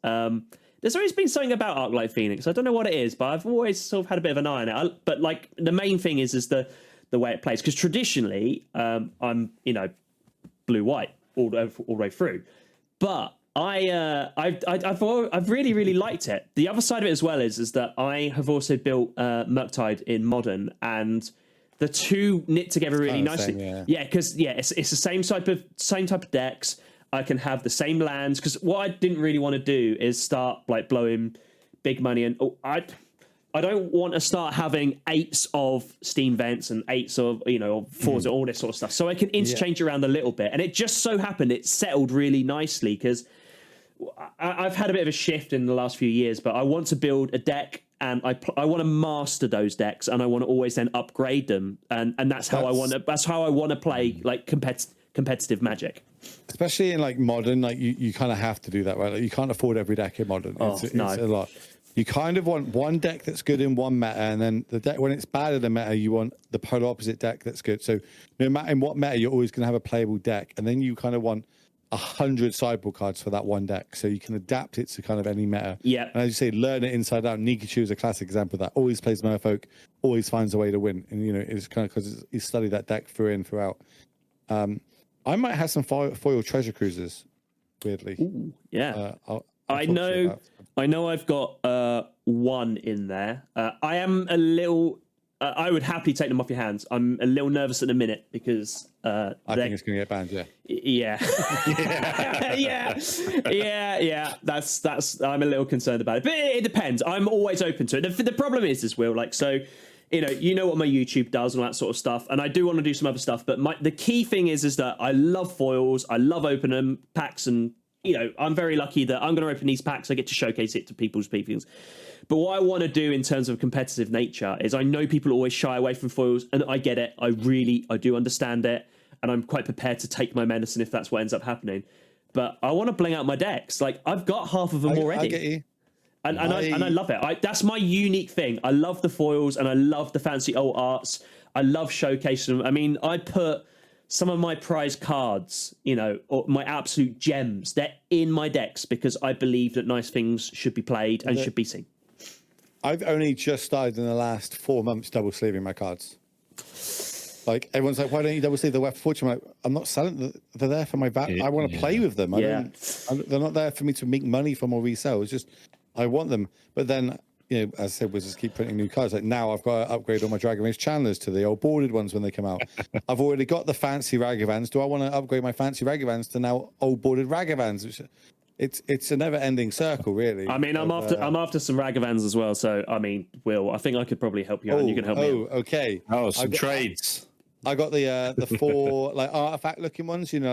There's always been something about Arclight Phoenix. I don't know what it is, but I've always sort of had a bit of an eye on it. But like the main thing is the way it plays, because traditionally I'm blue white all the way through, but I've really liked it. The other side of it as well is that I have also built Murktide in Modern, and the two knit together really nicely. Because it's the same type of decks. I can have the same lands, because what I didn't really want to do is start like blowing big money, and I don't want to start having 8s of Steam Vents and 8s of Forza, all this sort of stuff. So I can interchange around a little bit, and it just so happened it settled really nicely, because I've had a bit of a shift in the last few years, but I want to build a deck, and I want to master those decks, and I want to always then upgrade them, and that's how I want to play like competitive Magic. Especially in like Modern, like you kind of have to do that, right? Like you can't afford every deck in Modern. It's a lot. You kind of want one deck that's good in one meta, and then the deck when it's bad in the meta, you want the polar opposite deck that's good. So no matter in what meta, you're always going to have a playable deck, and then you kind of want 100 sideboard cards for that one deck, so you can adapt it to kind of any meta. Yeah. And as you say, learn it inside out. Nikachu is a classic example of that. Always plays Merfolk, always finds a way to win, and it's kind of because you study that deck through and throughout. I might have some foil treasure cruisers. Weirdly, ooh, yeah. I know I've got one in there. I am a little. I would happily take them off your hands. I'm a little nervous at the minute because I think it's going to get banned. Yeah. Yeah. That's. I'm a little concerned about it, but it depends. I'm always open to it. The problem is Will, like, so. You know what my YouTube does and all that sort of stuff, and I do want to do some other stuff. But the key thing is that I love foils. I love opening packs, and I'm very lucky that I'm going to open these packs. I get to showcase it to people's peoples. But what I want to do in terms of competitive nature is, I know people always shy away from foils, and I get it. I do understand it, and I'm quite prepared to take my medicine if that's what ends up happening. But I want to bling out my decks. Like, I've got half of them already. I get you. And I love it. That's my unique thing. I love the foils, and I love the fancy old arts. I love showcasing them. I mean, I put some of my prize cards, or my absolute gems, they're in my decks because I believe that nice things should be played and should be seen. I've only just started in the last 4 months double sleeving my cards. Like, everyone's like, why don't you double sleeve the Weapon of Fortune? I'm like, I'm not selling them. They're there for my value. I want to play with them. They're not there for me to make money from or resell. It's just, I want them. But then, as I said, we just keep printing new cards. Like, now I've got to upgrade all my Dragon Age Channelers to the old boarded ones when they come out. I've already got the fancy Ragavans. Do I want to upgrade my fancy Ragavans to now old boarded Ragavans? Which, it's a never-ending circle, really. I mean, I'm after some Ragavans as well. So, I mean, Will, I think I could probably help you out, and you can help me. Oh, okay. Oh, some trades. I got the 4 like artifact-looking ones. Yep,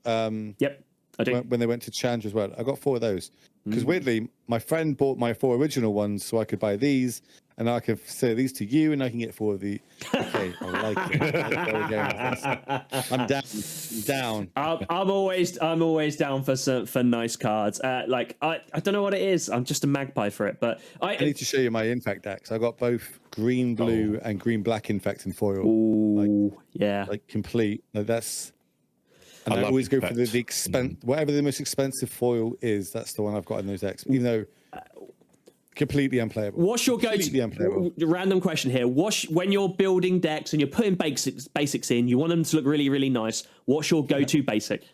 I do. When they went to Chandra as well, I got 4 of those. Because weirdly, my friend bought my 4 original ones, so I could buy these, and I could sell these to you, and I can get 4 of the. Okay, I like it. I'm down. I'm always down for nice cards. Like, I don't know what it is. I'm just a magpie for it. But I need to show you my infect decks. I got both green, blue, and green, black infect in foil. Ooh, yeah, like complete. Like, that's. And I always go for the expense, whatever the most expensive foil is. That's the one I've got in those decks, even though completely unplayable. What's your go-to? Random question here. When you're building decks and you're putting basics in, you want them to look really, really nice. What's your go-to basic?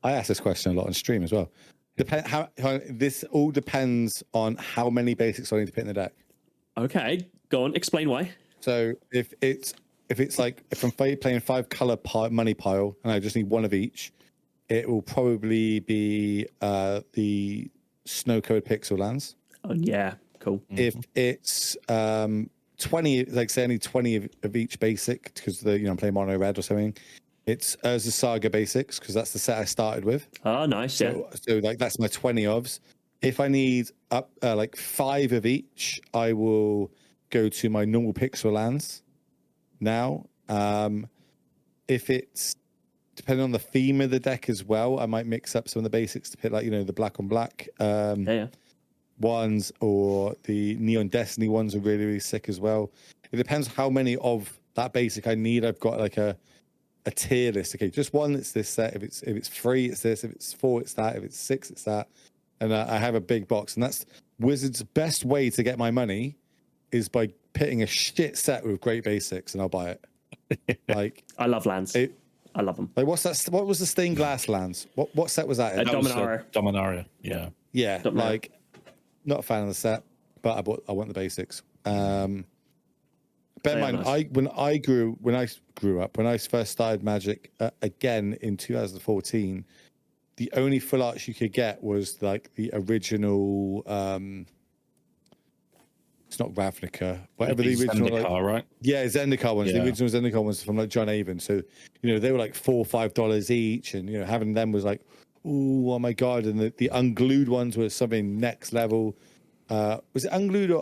I ask this question a lot on stream as well. This all depends on how many basics I need to put in the deck. Okay, go on. Explain why. So if I'm playing 5 color money pile and I just need 1 of each, it will probably be the snow code pixel lands. Oh yeah, cool. If it's 20, like say I need 20 of each basic because I'm playing mono red or something, it's Urza Saga basics because that's the set I started with. Oh, nice. So like that's my 20 ofs. If I need up like 5 of each, I will go to my normal pixel lands now. If it's depending on the theme of the deck as well, I might mix up some of the basics to pick, like, you know, the black on black ones, or the Neon Destiny ones are really, really sick as well. It depends how many of that basic I need. I've got like a tier list. Okay, just one, it's this set. If it's 3, it's this. If it's 4, it's that. If it's 6, it's that. And I have a big box, and that's Wizards' best way to get my money is by pitting a shit set with great basics, and I'll buy it. Like, I love lands. I love them. Like, what's that? What was the stained glass lands? What set was that in? Dominaria. Dominaria. Yeah. Yeah. Dominaria. Like, not a fan of the set, but I want the basics. Bear in mind, nice. when I grew up, when I first started Magic again in 2014, the only full arts you could get was like the original. It's not Ravnica, whatever the original. Zendikar, right? Yeah, Zendikar ones. Yeah. The original Zendikar ones from like John Avon. So, you know, they were like $4 or $5 each, and, you know, having them was like, oh my god! And the unglued ones were something next level. Was it unglued or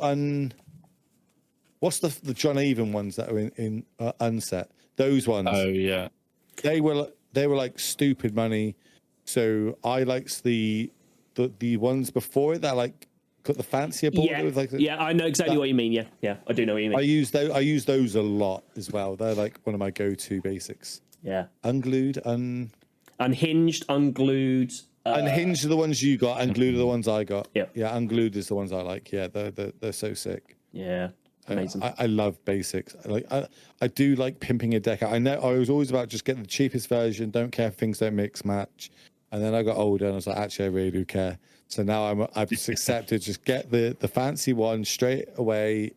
What's the John Avon ones that are in unset? Those ones. Oh yeah. They were like stupid money. So I liked the ones before it that like got the fancier border. Yeah, with like I know exactly what you mean. Yeah, I do know what you mean. I use those a lot as well. They're like one of my go-to basics. Yeah. Unglued, Unhinged, unglued. Unhinged are the ones you got. Unglued are the ones I got. Yeah. Yeah, unglued is the ones I like. Yeah, they're so sick. Yeah. Amazing. I love basics. I do like pimping a deck out. I know I was always about just getting the cheapest version. Don't care if things don't mix match. And then I got older and I was like, actually, I really do care. So now I've just accepted, just get the fancy one straight away,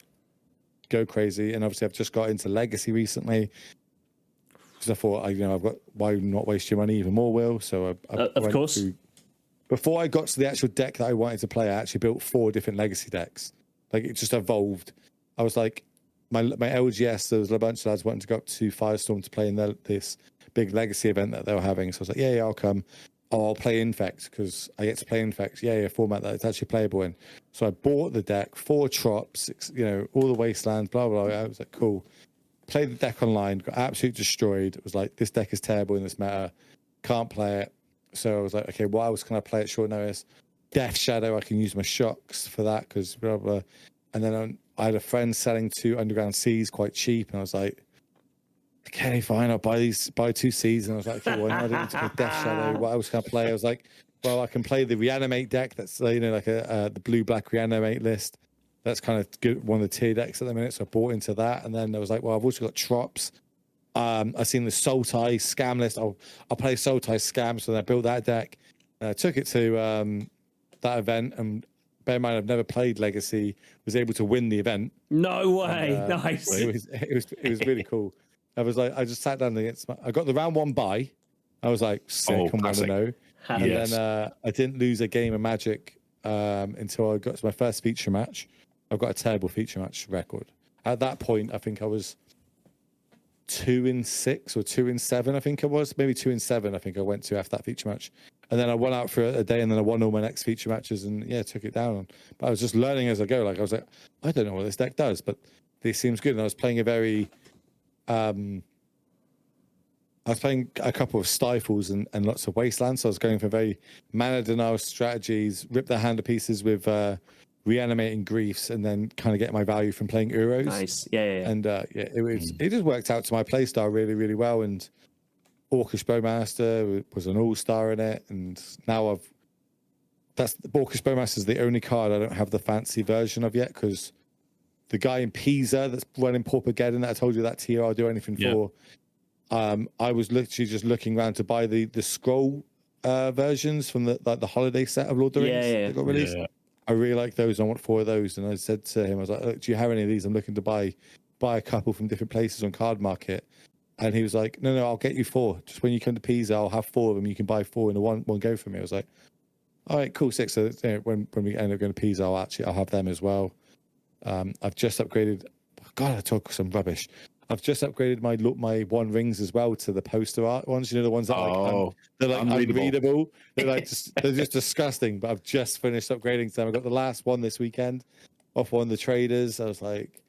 go crazy. And obviously I've just got into Legacy recently because I thought, I've got, why not waste your money even more, Will? So I of course. Before I got to the actual deck that I wanted to play, I actually built 4 different Legacy decks. Like, it just evolved. I was like, my LGS, there was a bunch of lads wanting to go up to Firestorm to play in this big Legacy event that they were having. So I was like, yeah, I'll come. Oh, I'll play Infect because I get to play Infect. Yeah, format that it's actually playable in. So I bought the deck, 4 Trops, all the Wastelands, blah, blah, blah. I was like, cool. Played the deck online, got absolutely destroyed. It was like, this deck is terrible in this meta. Can't play it. So I was like, okay, what else can I play at short notice? Death Shadow, I can use my shocks for that because blah, blah. And then I had a friend selling 2 Underground Seas quite cheap. And I was like, okay, fine, I'll buy 2 Seas. And I was like, okay, well, I don't need to play Death Shadow. What else can I play? I was like, well, I can play the Reanimate deck. That's, like the blue-black Reanimate list. That's kind of good, one of the tier decks at the minute. So I bought into that. And then I was like, well, I've also got Trops. I've seen the Sultai Scam list. I'll play Sultai Scam. So then I built that deck. I took it to that event. And bear in mind, I've never played Legacy. Was able to win the event. No way! And, Nice. It was really cool. I was like, I just sat down against. I got the round 1 bye. I was like, sick. I'm 1-0. And then I didn't lose a game of Magic until I got to my first feature match. I've got a terrible feature match record. At that point, I think I was 2-6 or 2-7. I think I was maybe 2-7. I think I went to after that feature match. And then I went out for a day, and then I won all my next feature matches, and took it down. But I was just learning as I go. Like, I was like, I don't know what this deck does, but this seems good. And I was playing a very, I was playing a couple of Stifles and lots of Wastelands. So I was going for very mana denial strategies, rip their hand to pieces with reanimating Griefs, and then kind of get my value from playing Uros. Nice, yeah. And it just worked out to my play style really, really well. And Orcish Bowmaster was an all-star in it, and now Orcish Bowmaster is the only card I don't have the fancy version of yet, because the guy in Pisa that's running Paupergeddon that I told you that tier I'll do anything for, I was literally just looking around to buy the scroll versions from the holiday set of Lord of the Rings that got released. Yeah. I really like those. I want 4 of those, and I said to him, I was like, look, do you have any of these? I'm looking to buy a couple from different places on Card Market. And he was like, no, I'll get you 4. Just when you come to Pisa, I'll have 4 of them. You can buy 4 in one go for me. I was like, all right, cool, 6. So when we end up going to Pisa, I'll have them as well. I've just upgraded. God, I talk some rubbish. I've just upgraded my One Rings as well to the poster art ones. You know, the ones that they're like unreadable. They're just disgusting. But I've just finished upgrading them. I got the last one this weekend off one of the traders. I was like,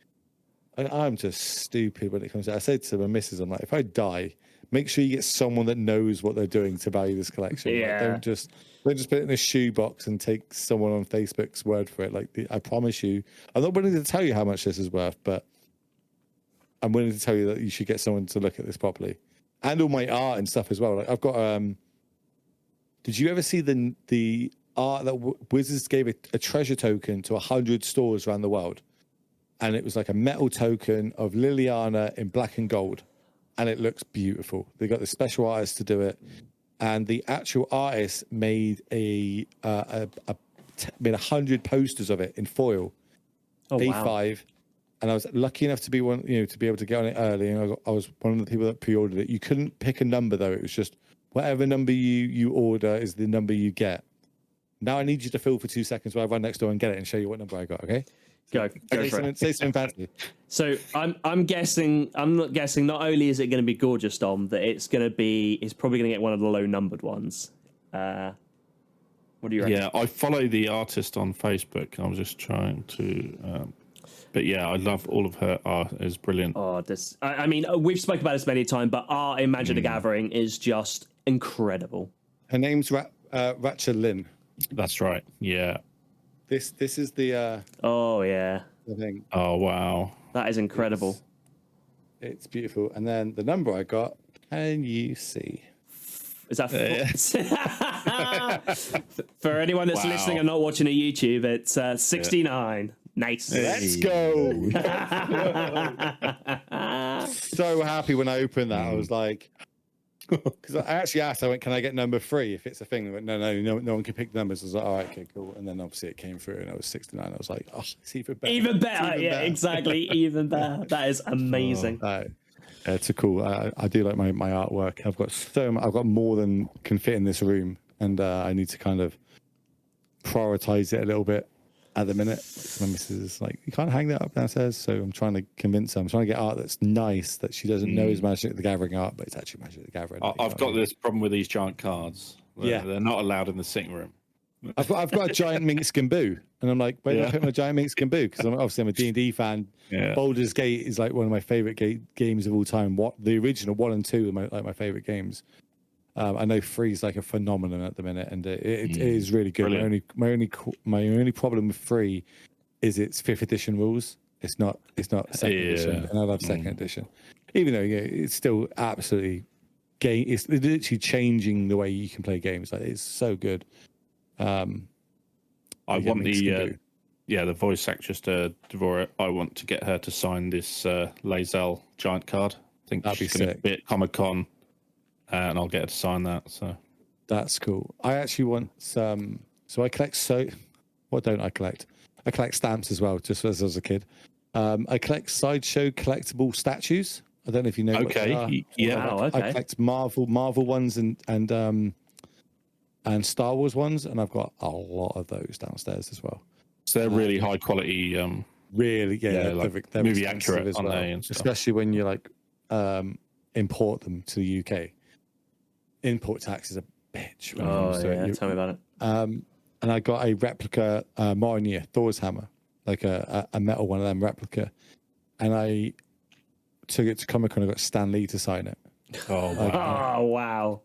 I'm just stupid when it comes to. I said to my missus, I'm like, if I die, make sure you get someone that knows what they're doing to value this collection. Yeah. Like, don't just put it in a shoebox and take someone on Facebook's word for it. Like, I promise you, I'm not willing to tell you how much this is worth, but I'm willing to tell you that you should get someone to look at this properly, and all my art and stuff as well. Like, I've got. Did you ever see the art that Wizards gave a treasure token to 100 stores around the world, and it was like a metal token of Liliana in black and gold, and it looks beautiful. They got the special artist to do it, and the actual artist made made 100 posters of it in foil, A5. Wow. And I was lucky enough to be to be able to get on it early. And I was one of the people that pre-ordered it. You couldn't pick a number though. It was just whatever number you order is the number you get. Now I need you to fill for 2 seconds while I run next door and get it and show you what number I got. Okay? Go for it. Say something fancy. So I'm guessing. I'm not guessing. Not only is it going to be gorgeous, Dom, that it's probably going to get one of the low numbered ones. What do you reckon? Yeah, I follow the artist on Facebook. I was just trying to. But yeah, I love all of her art. It's brilliant. Oh, I mean, we've spoken about this many times, but art in Magic the Gathering is just incredible. Her name's Ratcha Lynn. That's right. Yeah. This is the. Oh yeah. The thing. Oh wow. That is incredible. It's beautiful. And then the number I got. Can you see? Is that for anyone that's listening and not watching on YouTube? It's 69. Yeah. Nice. Let's go. So happy when I opened that. I was like, because I actually asked, I went, can I get number 3 if it's a thing? They went, no one can pick numbers. I was like, all right, okay, cool. And then obviously it came through and I was 69. I was like, oh, it's even better. Even better. Yeah, exactly. Even better. That is amazing. It's a cool. I do like my artwork. I've got more than can fit in this room, and I need to kind of prioritize it a little bit at the minute. My missus is like, you can't hang that up downstairs, so I'm trying to convince her. I'm trying to get art that's nice, that she doesn't know is Magic the Gathering art, but it's actually Magic the Gathering. I've got this problem with these giant cards. They're not allowed in the sitting room. I've got a giant mink skin boo, and I'm like, where do I put my giant mink skin boo? Because I'm a D&D fan. Yeah. Baldur's Gate is like one of my favorite games of all time. The original 1 and 2 are my favorite games. I know 3 is like a phenomenon at the minute, and it is really good. My only problem with 3 is its 5th edition rules. It's not 2nd edition, and I love 2nd edition, even though it's still absolutely game. It's literally changing the way you can play games. Like, it's so good. I want the voice actress to Devora. I want to get her to sign this Lae'zel giant card. I think that'd she's be going sick. to be at Comic-Con, and I'll get her to sign that. So that's cool. I actually want some. So I collect. What don't I collect? I collect stamps as well, just as I was a kid. I collect Sideshow collectible statues. I don't know if you know. Okay. What they are. Yeah. Wow, okay. I collect Marvel ones and Star Wars ones, and I've got a lot of those downstairs as well. So they're really high quality. Really, they're movie accurate, as well, aren't they? And stuff. Especially when you import them to the UK. Import tax is a bitch. Tell me about it. And I got a replica Mjolnir, Thor's hammer, like a metal one of them replica, and I took it to Comic-Con. I got Stan Lee to sign it. Oh wow! Wow!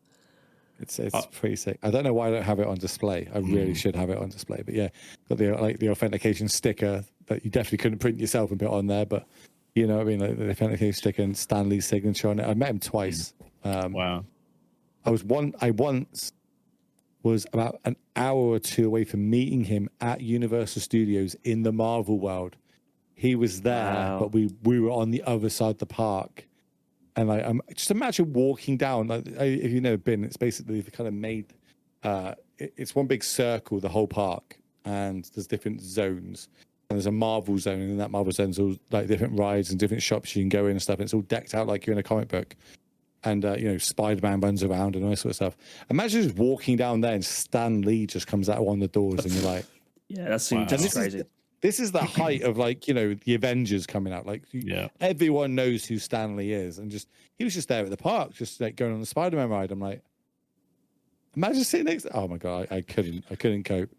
It's pretty sick. I don't know why I don't have it on display. I really should have it on display. But yeah, got the authentication sticker that you definitely couldn't print yourself and put on there. But you know what I mean, like the authentication sticker and Stan Lee's signature on it. I met him twice. Wow! I once was about an hour or 2 away from meeting him at Universal Studios in the Marvel world. He was there, but we were on the other side of the park. And I'm just imagine walking down. If you've never been, it's basically the kind of made. It's one big circle, the whole park, and there's different zones. And there's a Marvel zone, and in that Marvel zone's all like different rides and different shops you can go in and stuff. And it's all decked out like you're in a comic book. And Spider-Man runs around and all that sort of stuff. Imagine just walking down there and Stan Lee just comes out of one of the doors, and you're like, yeah, that's crazy. This is the height of like, you know, the Avengers coming out. Like, everyone knows who Stan Lee is, and he was just there at the park, just like going on the Spider-Man ride. I'm like, imagine sitting next. Oh my god, I couldn't cope.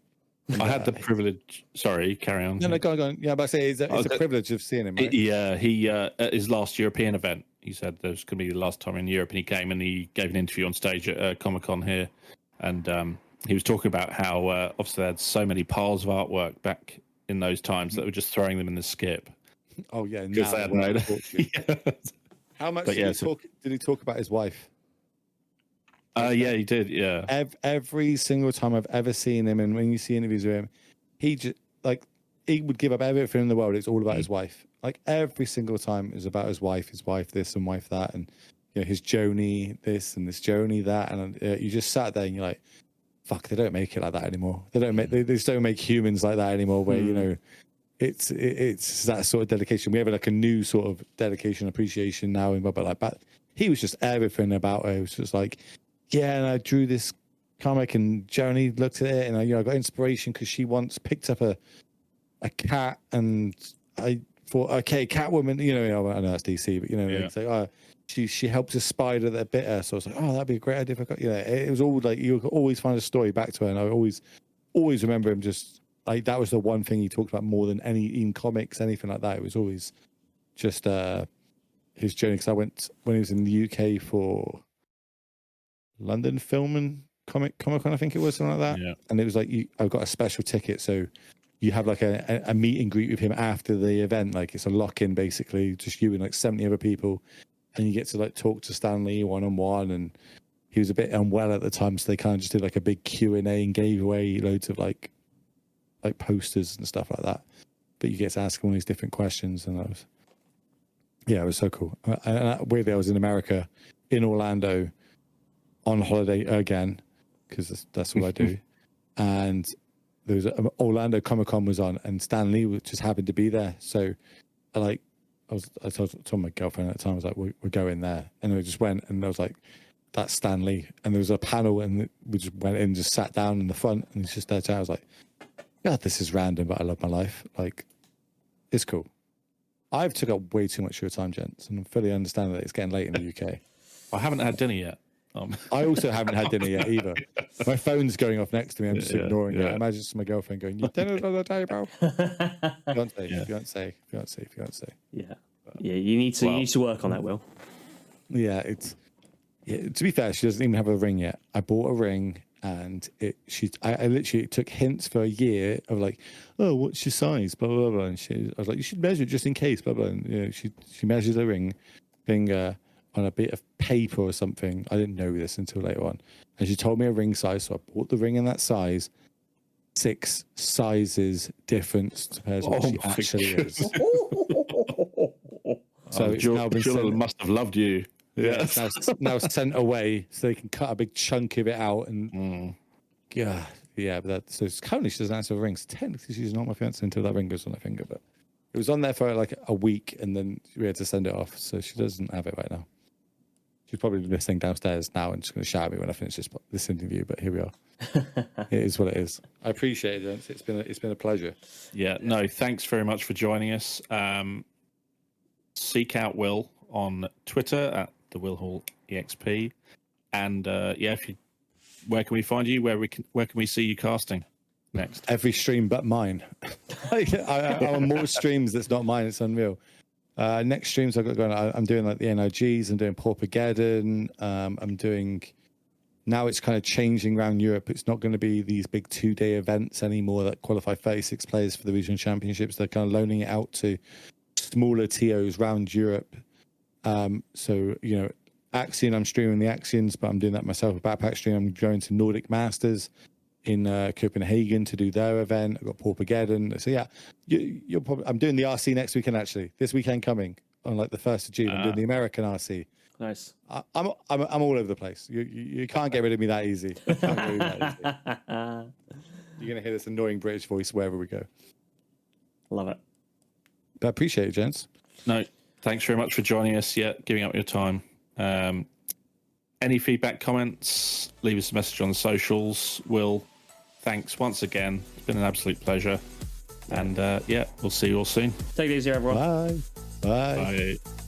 I had the privilege. Sorry, carry on. No, go on. Yeah, but I say it's a privilege of seeing him. Right? Yeah, he at his last European event, he said there was going to be the last time in Europe, and he came and he gave an interview on stage at Comic-Con here, and he was talking about how obviously they had so many piles of artwork back in those times that were just throwing them in the skip. Oh yeah, because they had no. How much did he talk about his wife? Yeah, he did. Yeah, every single time I've ever seen him, and when you see interviews with him, he just like he would give up everything in the world. It's all about his wife. Like every single time is about his wife this and wife that, and you know his Joni this and this Joni that, and you just sat there and you're like, fuck, they don't make it like that anymore. They just don't make humans like that anymore. Where you know, it's that sort of dedication. We have like a new sort of dedication, appreciation now, but like, but he was just everything about it. It was just like. Yeah, and I drew this comic, and Joni looked at it, and I got inspiration because she once picked up a cat, and I thought, okay, Catwoman, you know, I know that's DC, but you know, it's like, oh, she helps a spider that bit her, so I was like, oh, that'd be a great idea if I got, it was all like you could always find a story back to her, and I always remember him just like that was the one thing he talked about more than any in comics, anything like that. It was always just his journey. Because I went when he was in the UK for. London Film and Comic-Con, I think it was, something like that. Yeah. And it was like, I've got a special ticket, so you have like a meet and greet with him after the event. Like it's a lock-in, basically, just you and like 70 other people, and you get to like talk to Stan Lee one-on-one. And he was a bit unwell at the time, so they kind of just did like a big Q&A and gave away loads of like posters and stuff like that. But you get to ask him all these different questions, and it was so cool. Weirdly, I was in America, in Orlando, on holiday again, because that's what I do. And there was Orlando Comic-Con was on, and Stan Lee just happened to be there. So I told my girlfriend at the time, I was like, we're going there. And we just went, and I was like, that's Stan Lee. And there was a panel, and we just went in, just sat down in the front, and he's just there. I was like, God, this is random, but I love my life. Like, it's cool. I've took up way too much of your time, gents, and I fully understand that it's getting late in the UK. I haven't had dinner yet. I also haven't had dinner yet either. My phone's going off next to me. I'm just ignoring it. I imagine it's my girlfriend going, "You dinner's on the table." Fiance. Yeah, You need to work on that, Will. Yeah, to be fair, she doesn't even have a ring yet. I bought a ring, and I literally took hints for a year of like, oh, what's your size, blah blah blah. And I was like, you should measure it just in case, blah blah. And she measures a ring finger on a bit of paper or something. I didn't know this until later on. And she told me a ring size, so I bought the ring in that size. 6 sizes difference compared to what she actually is. So it's now been sent, must have loved you. Yeah, it's now sent away so they can cut a big chunk of it out. And but so currently she doesn't answer the rings. Technically, she's not my fiance until that ring goes on her finger. But it was on there for like a week, and then we had to send it off. So she doesn't have it right now. She's probably listening downstairs now and just going to shout at me when I finish this interview. But here we are. It is what it is. I appreciate it, gents. It's been a pleasure. Yeah. No, thanks very much for joining us. Seek out Will on Twitter at the Will Hall EXP, and where can we find you? Where can we see you casting next? Every stream but mine. I'm on more streams that's not mine. It's unreal. Next streams I've got going. I'm doing like the NRGs. I'm doing Paupergeddon. I'm doing. Now it's kind of changing around Europe. It's not going to be these big 2-day events anymore that qualify 36 players for the regional championships. They're kind of loaning it out to smaller TOs around Europe. So, Axion, I'm streaming the Axions, but I'm doing that myself. A backpack stream. I'm going to Nordic Masters in Copenhagen to do their event. I've got Paupergeddon. So yeah, you're probably. I'm doing the RC next weekend. Actually, this weekend coming on like the 1st of June. I'm doing the American RC. Nice. I'm all over the place. You can't get rid of me that easy. You're gonna hear this annoying British voice wherever we go. Love it. But I appreciate it, gents. No, thanks very much for joining us. Yeah, giving up your time. Any feedback, comments, leave us a message on the socials. Will, thanks once again. It's been an absolute pleasure. And yeah, we'll see you all soon. Take it easy, everyone. Bye. Bye. Bye.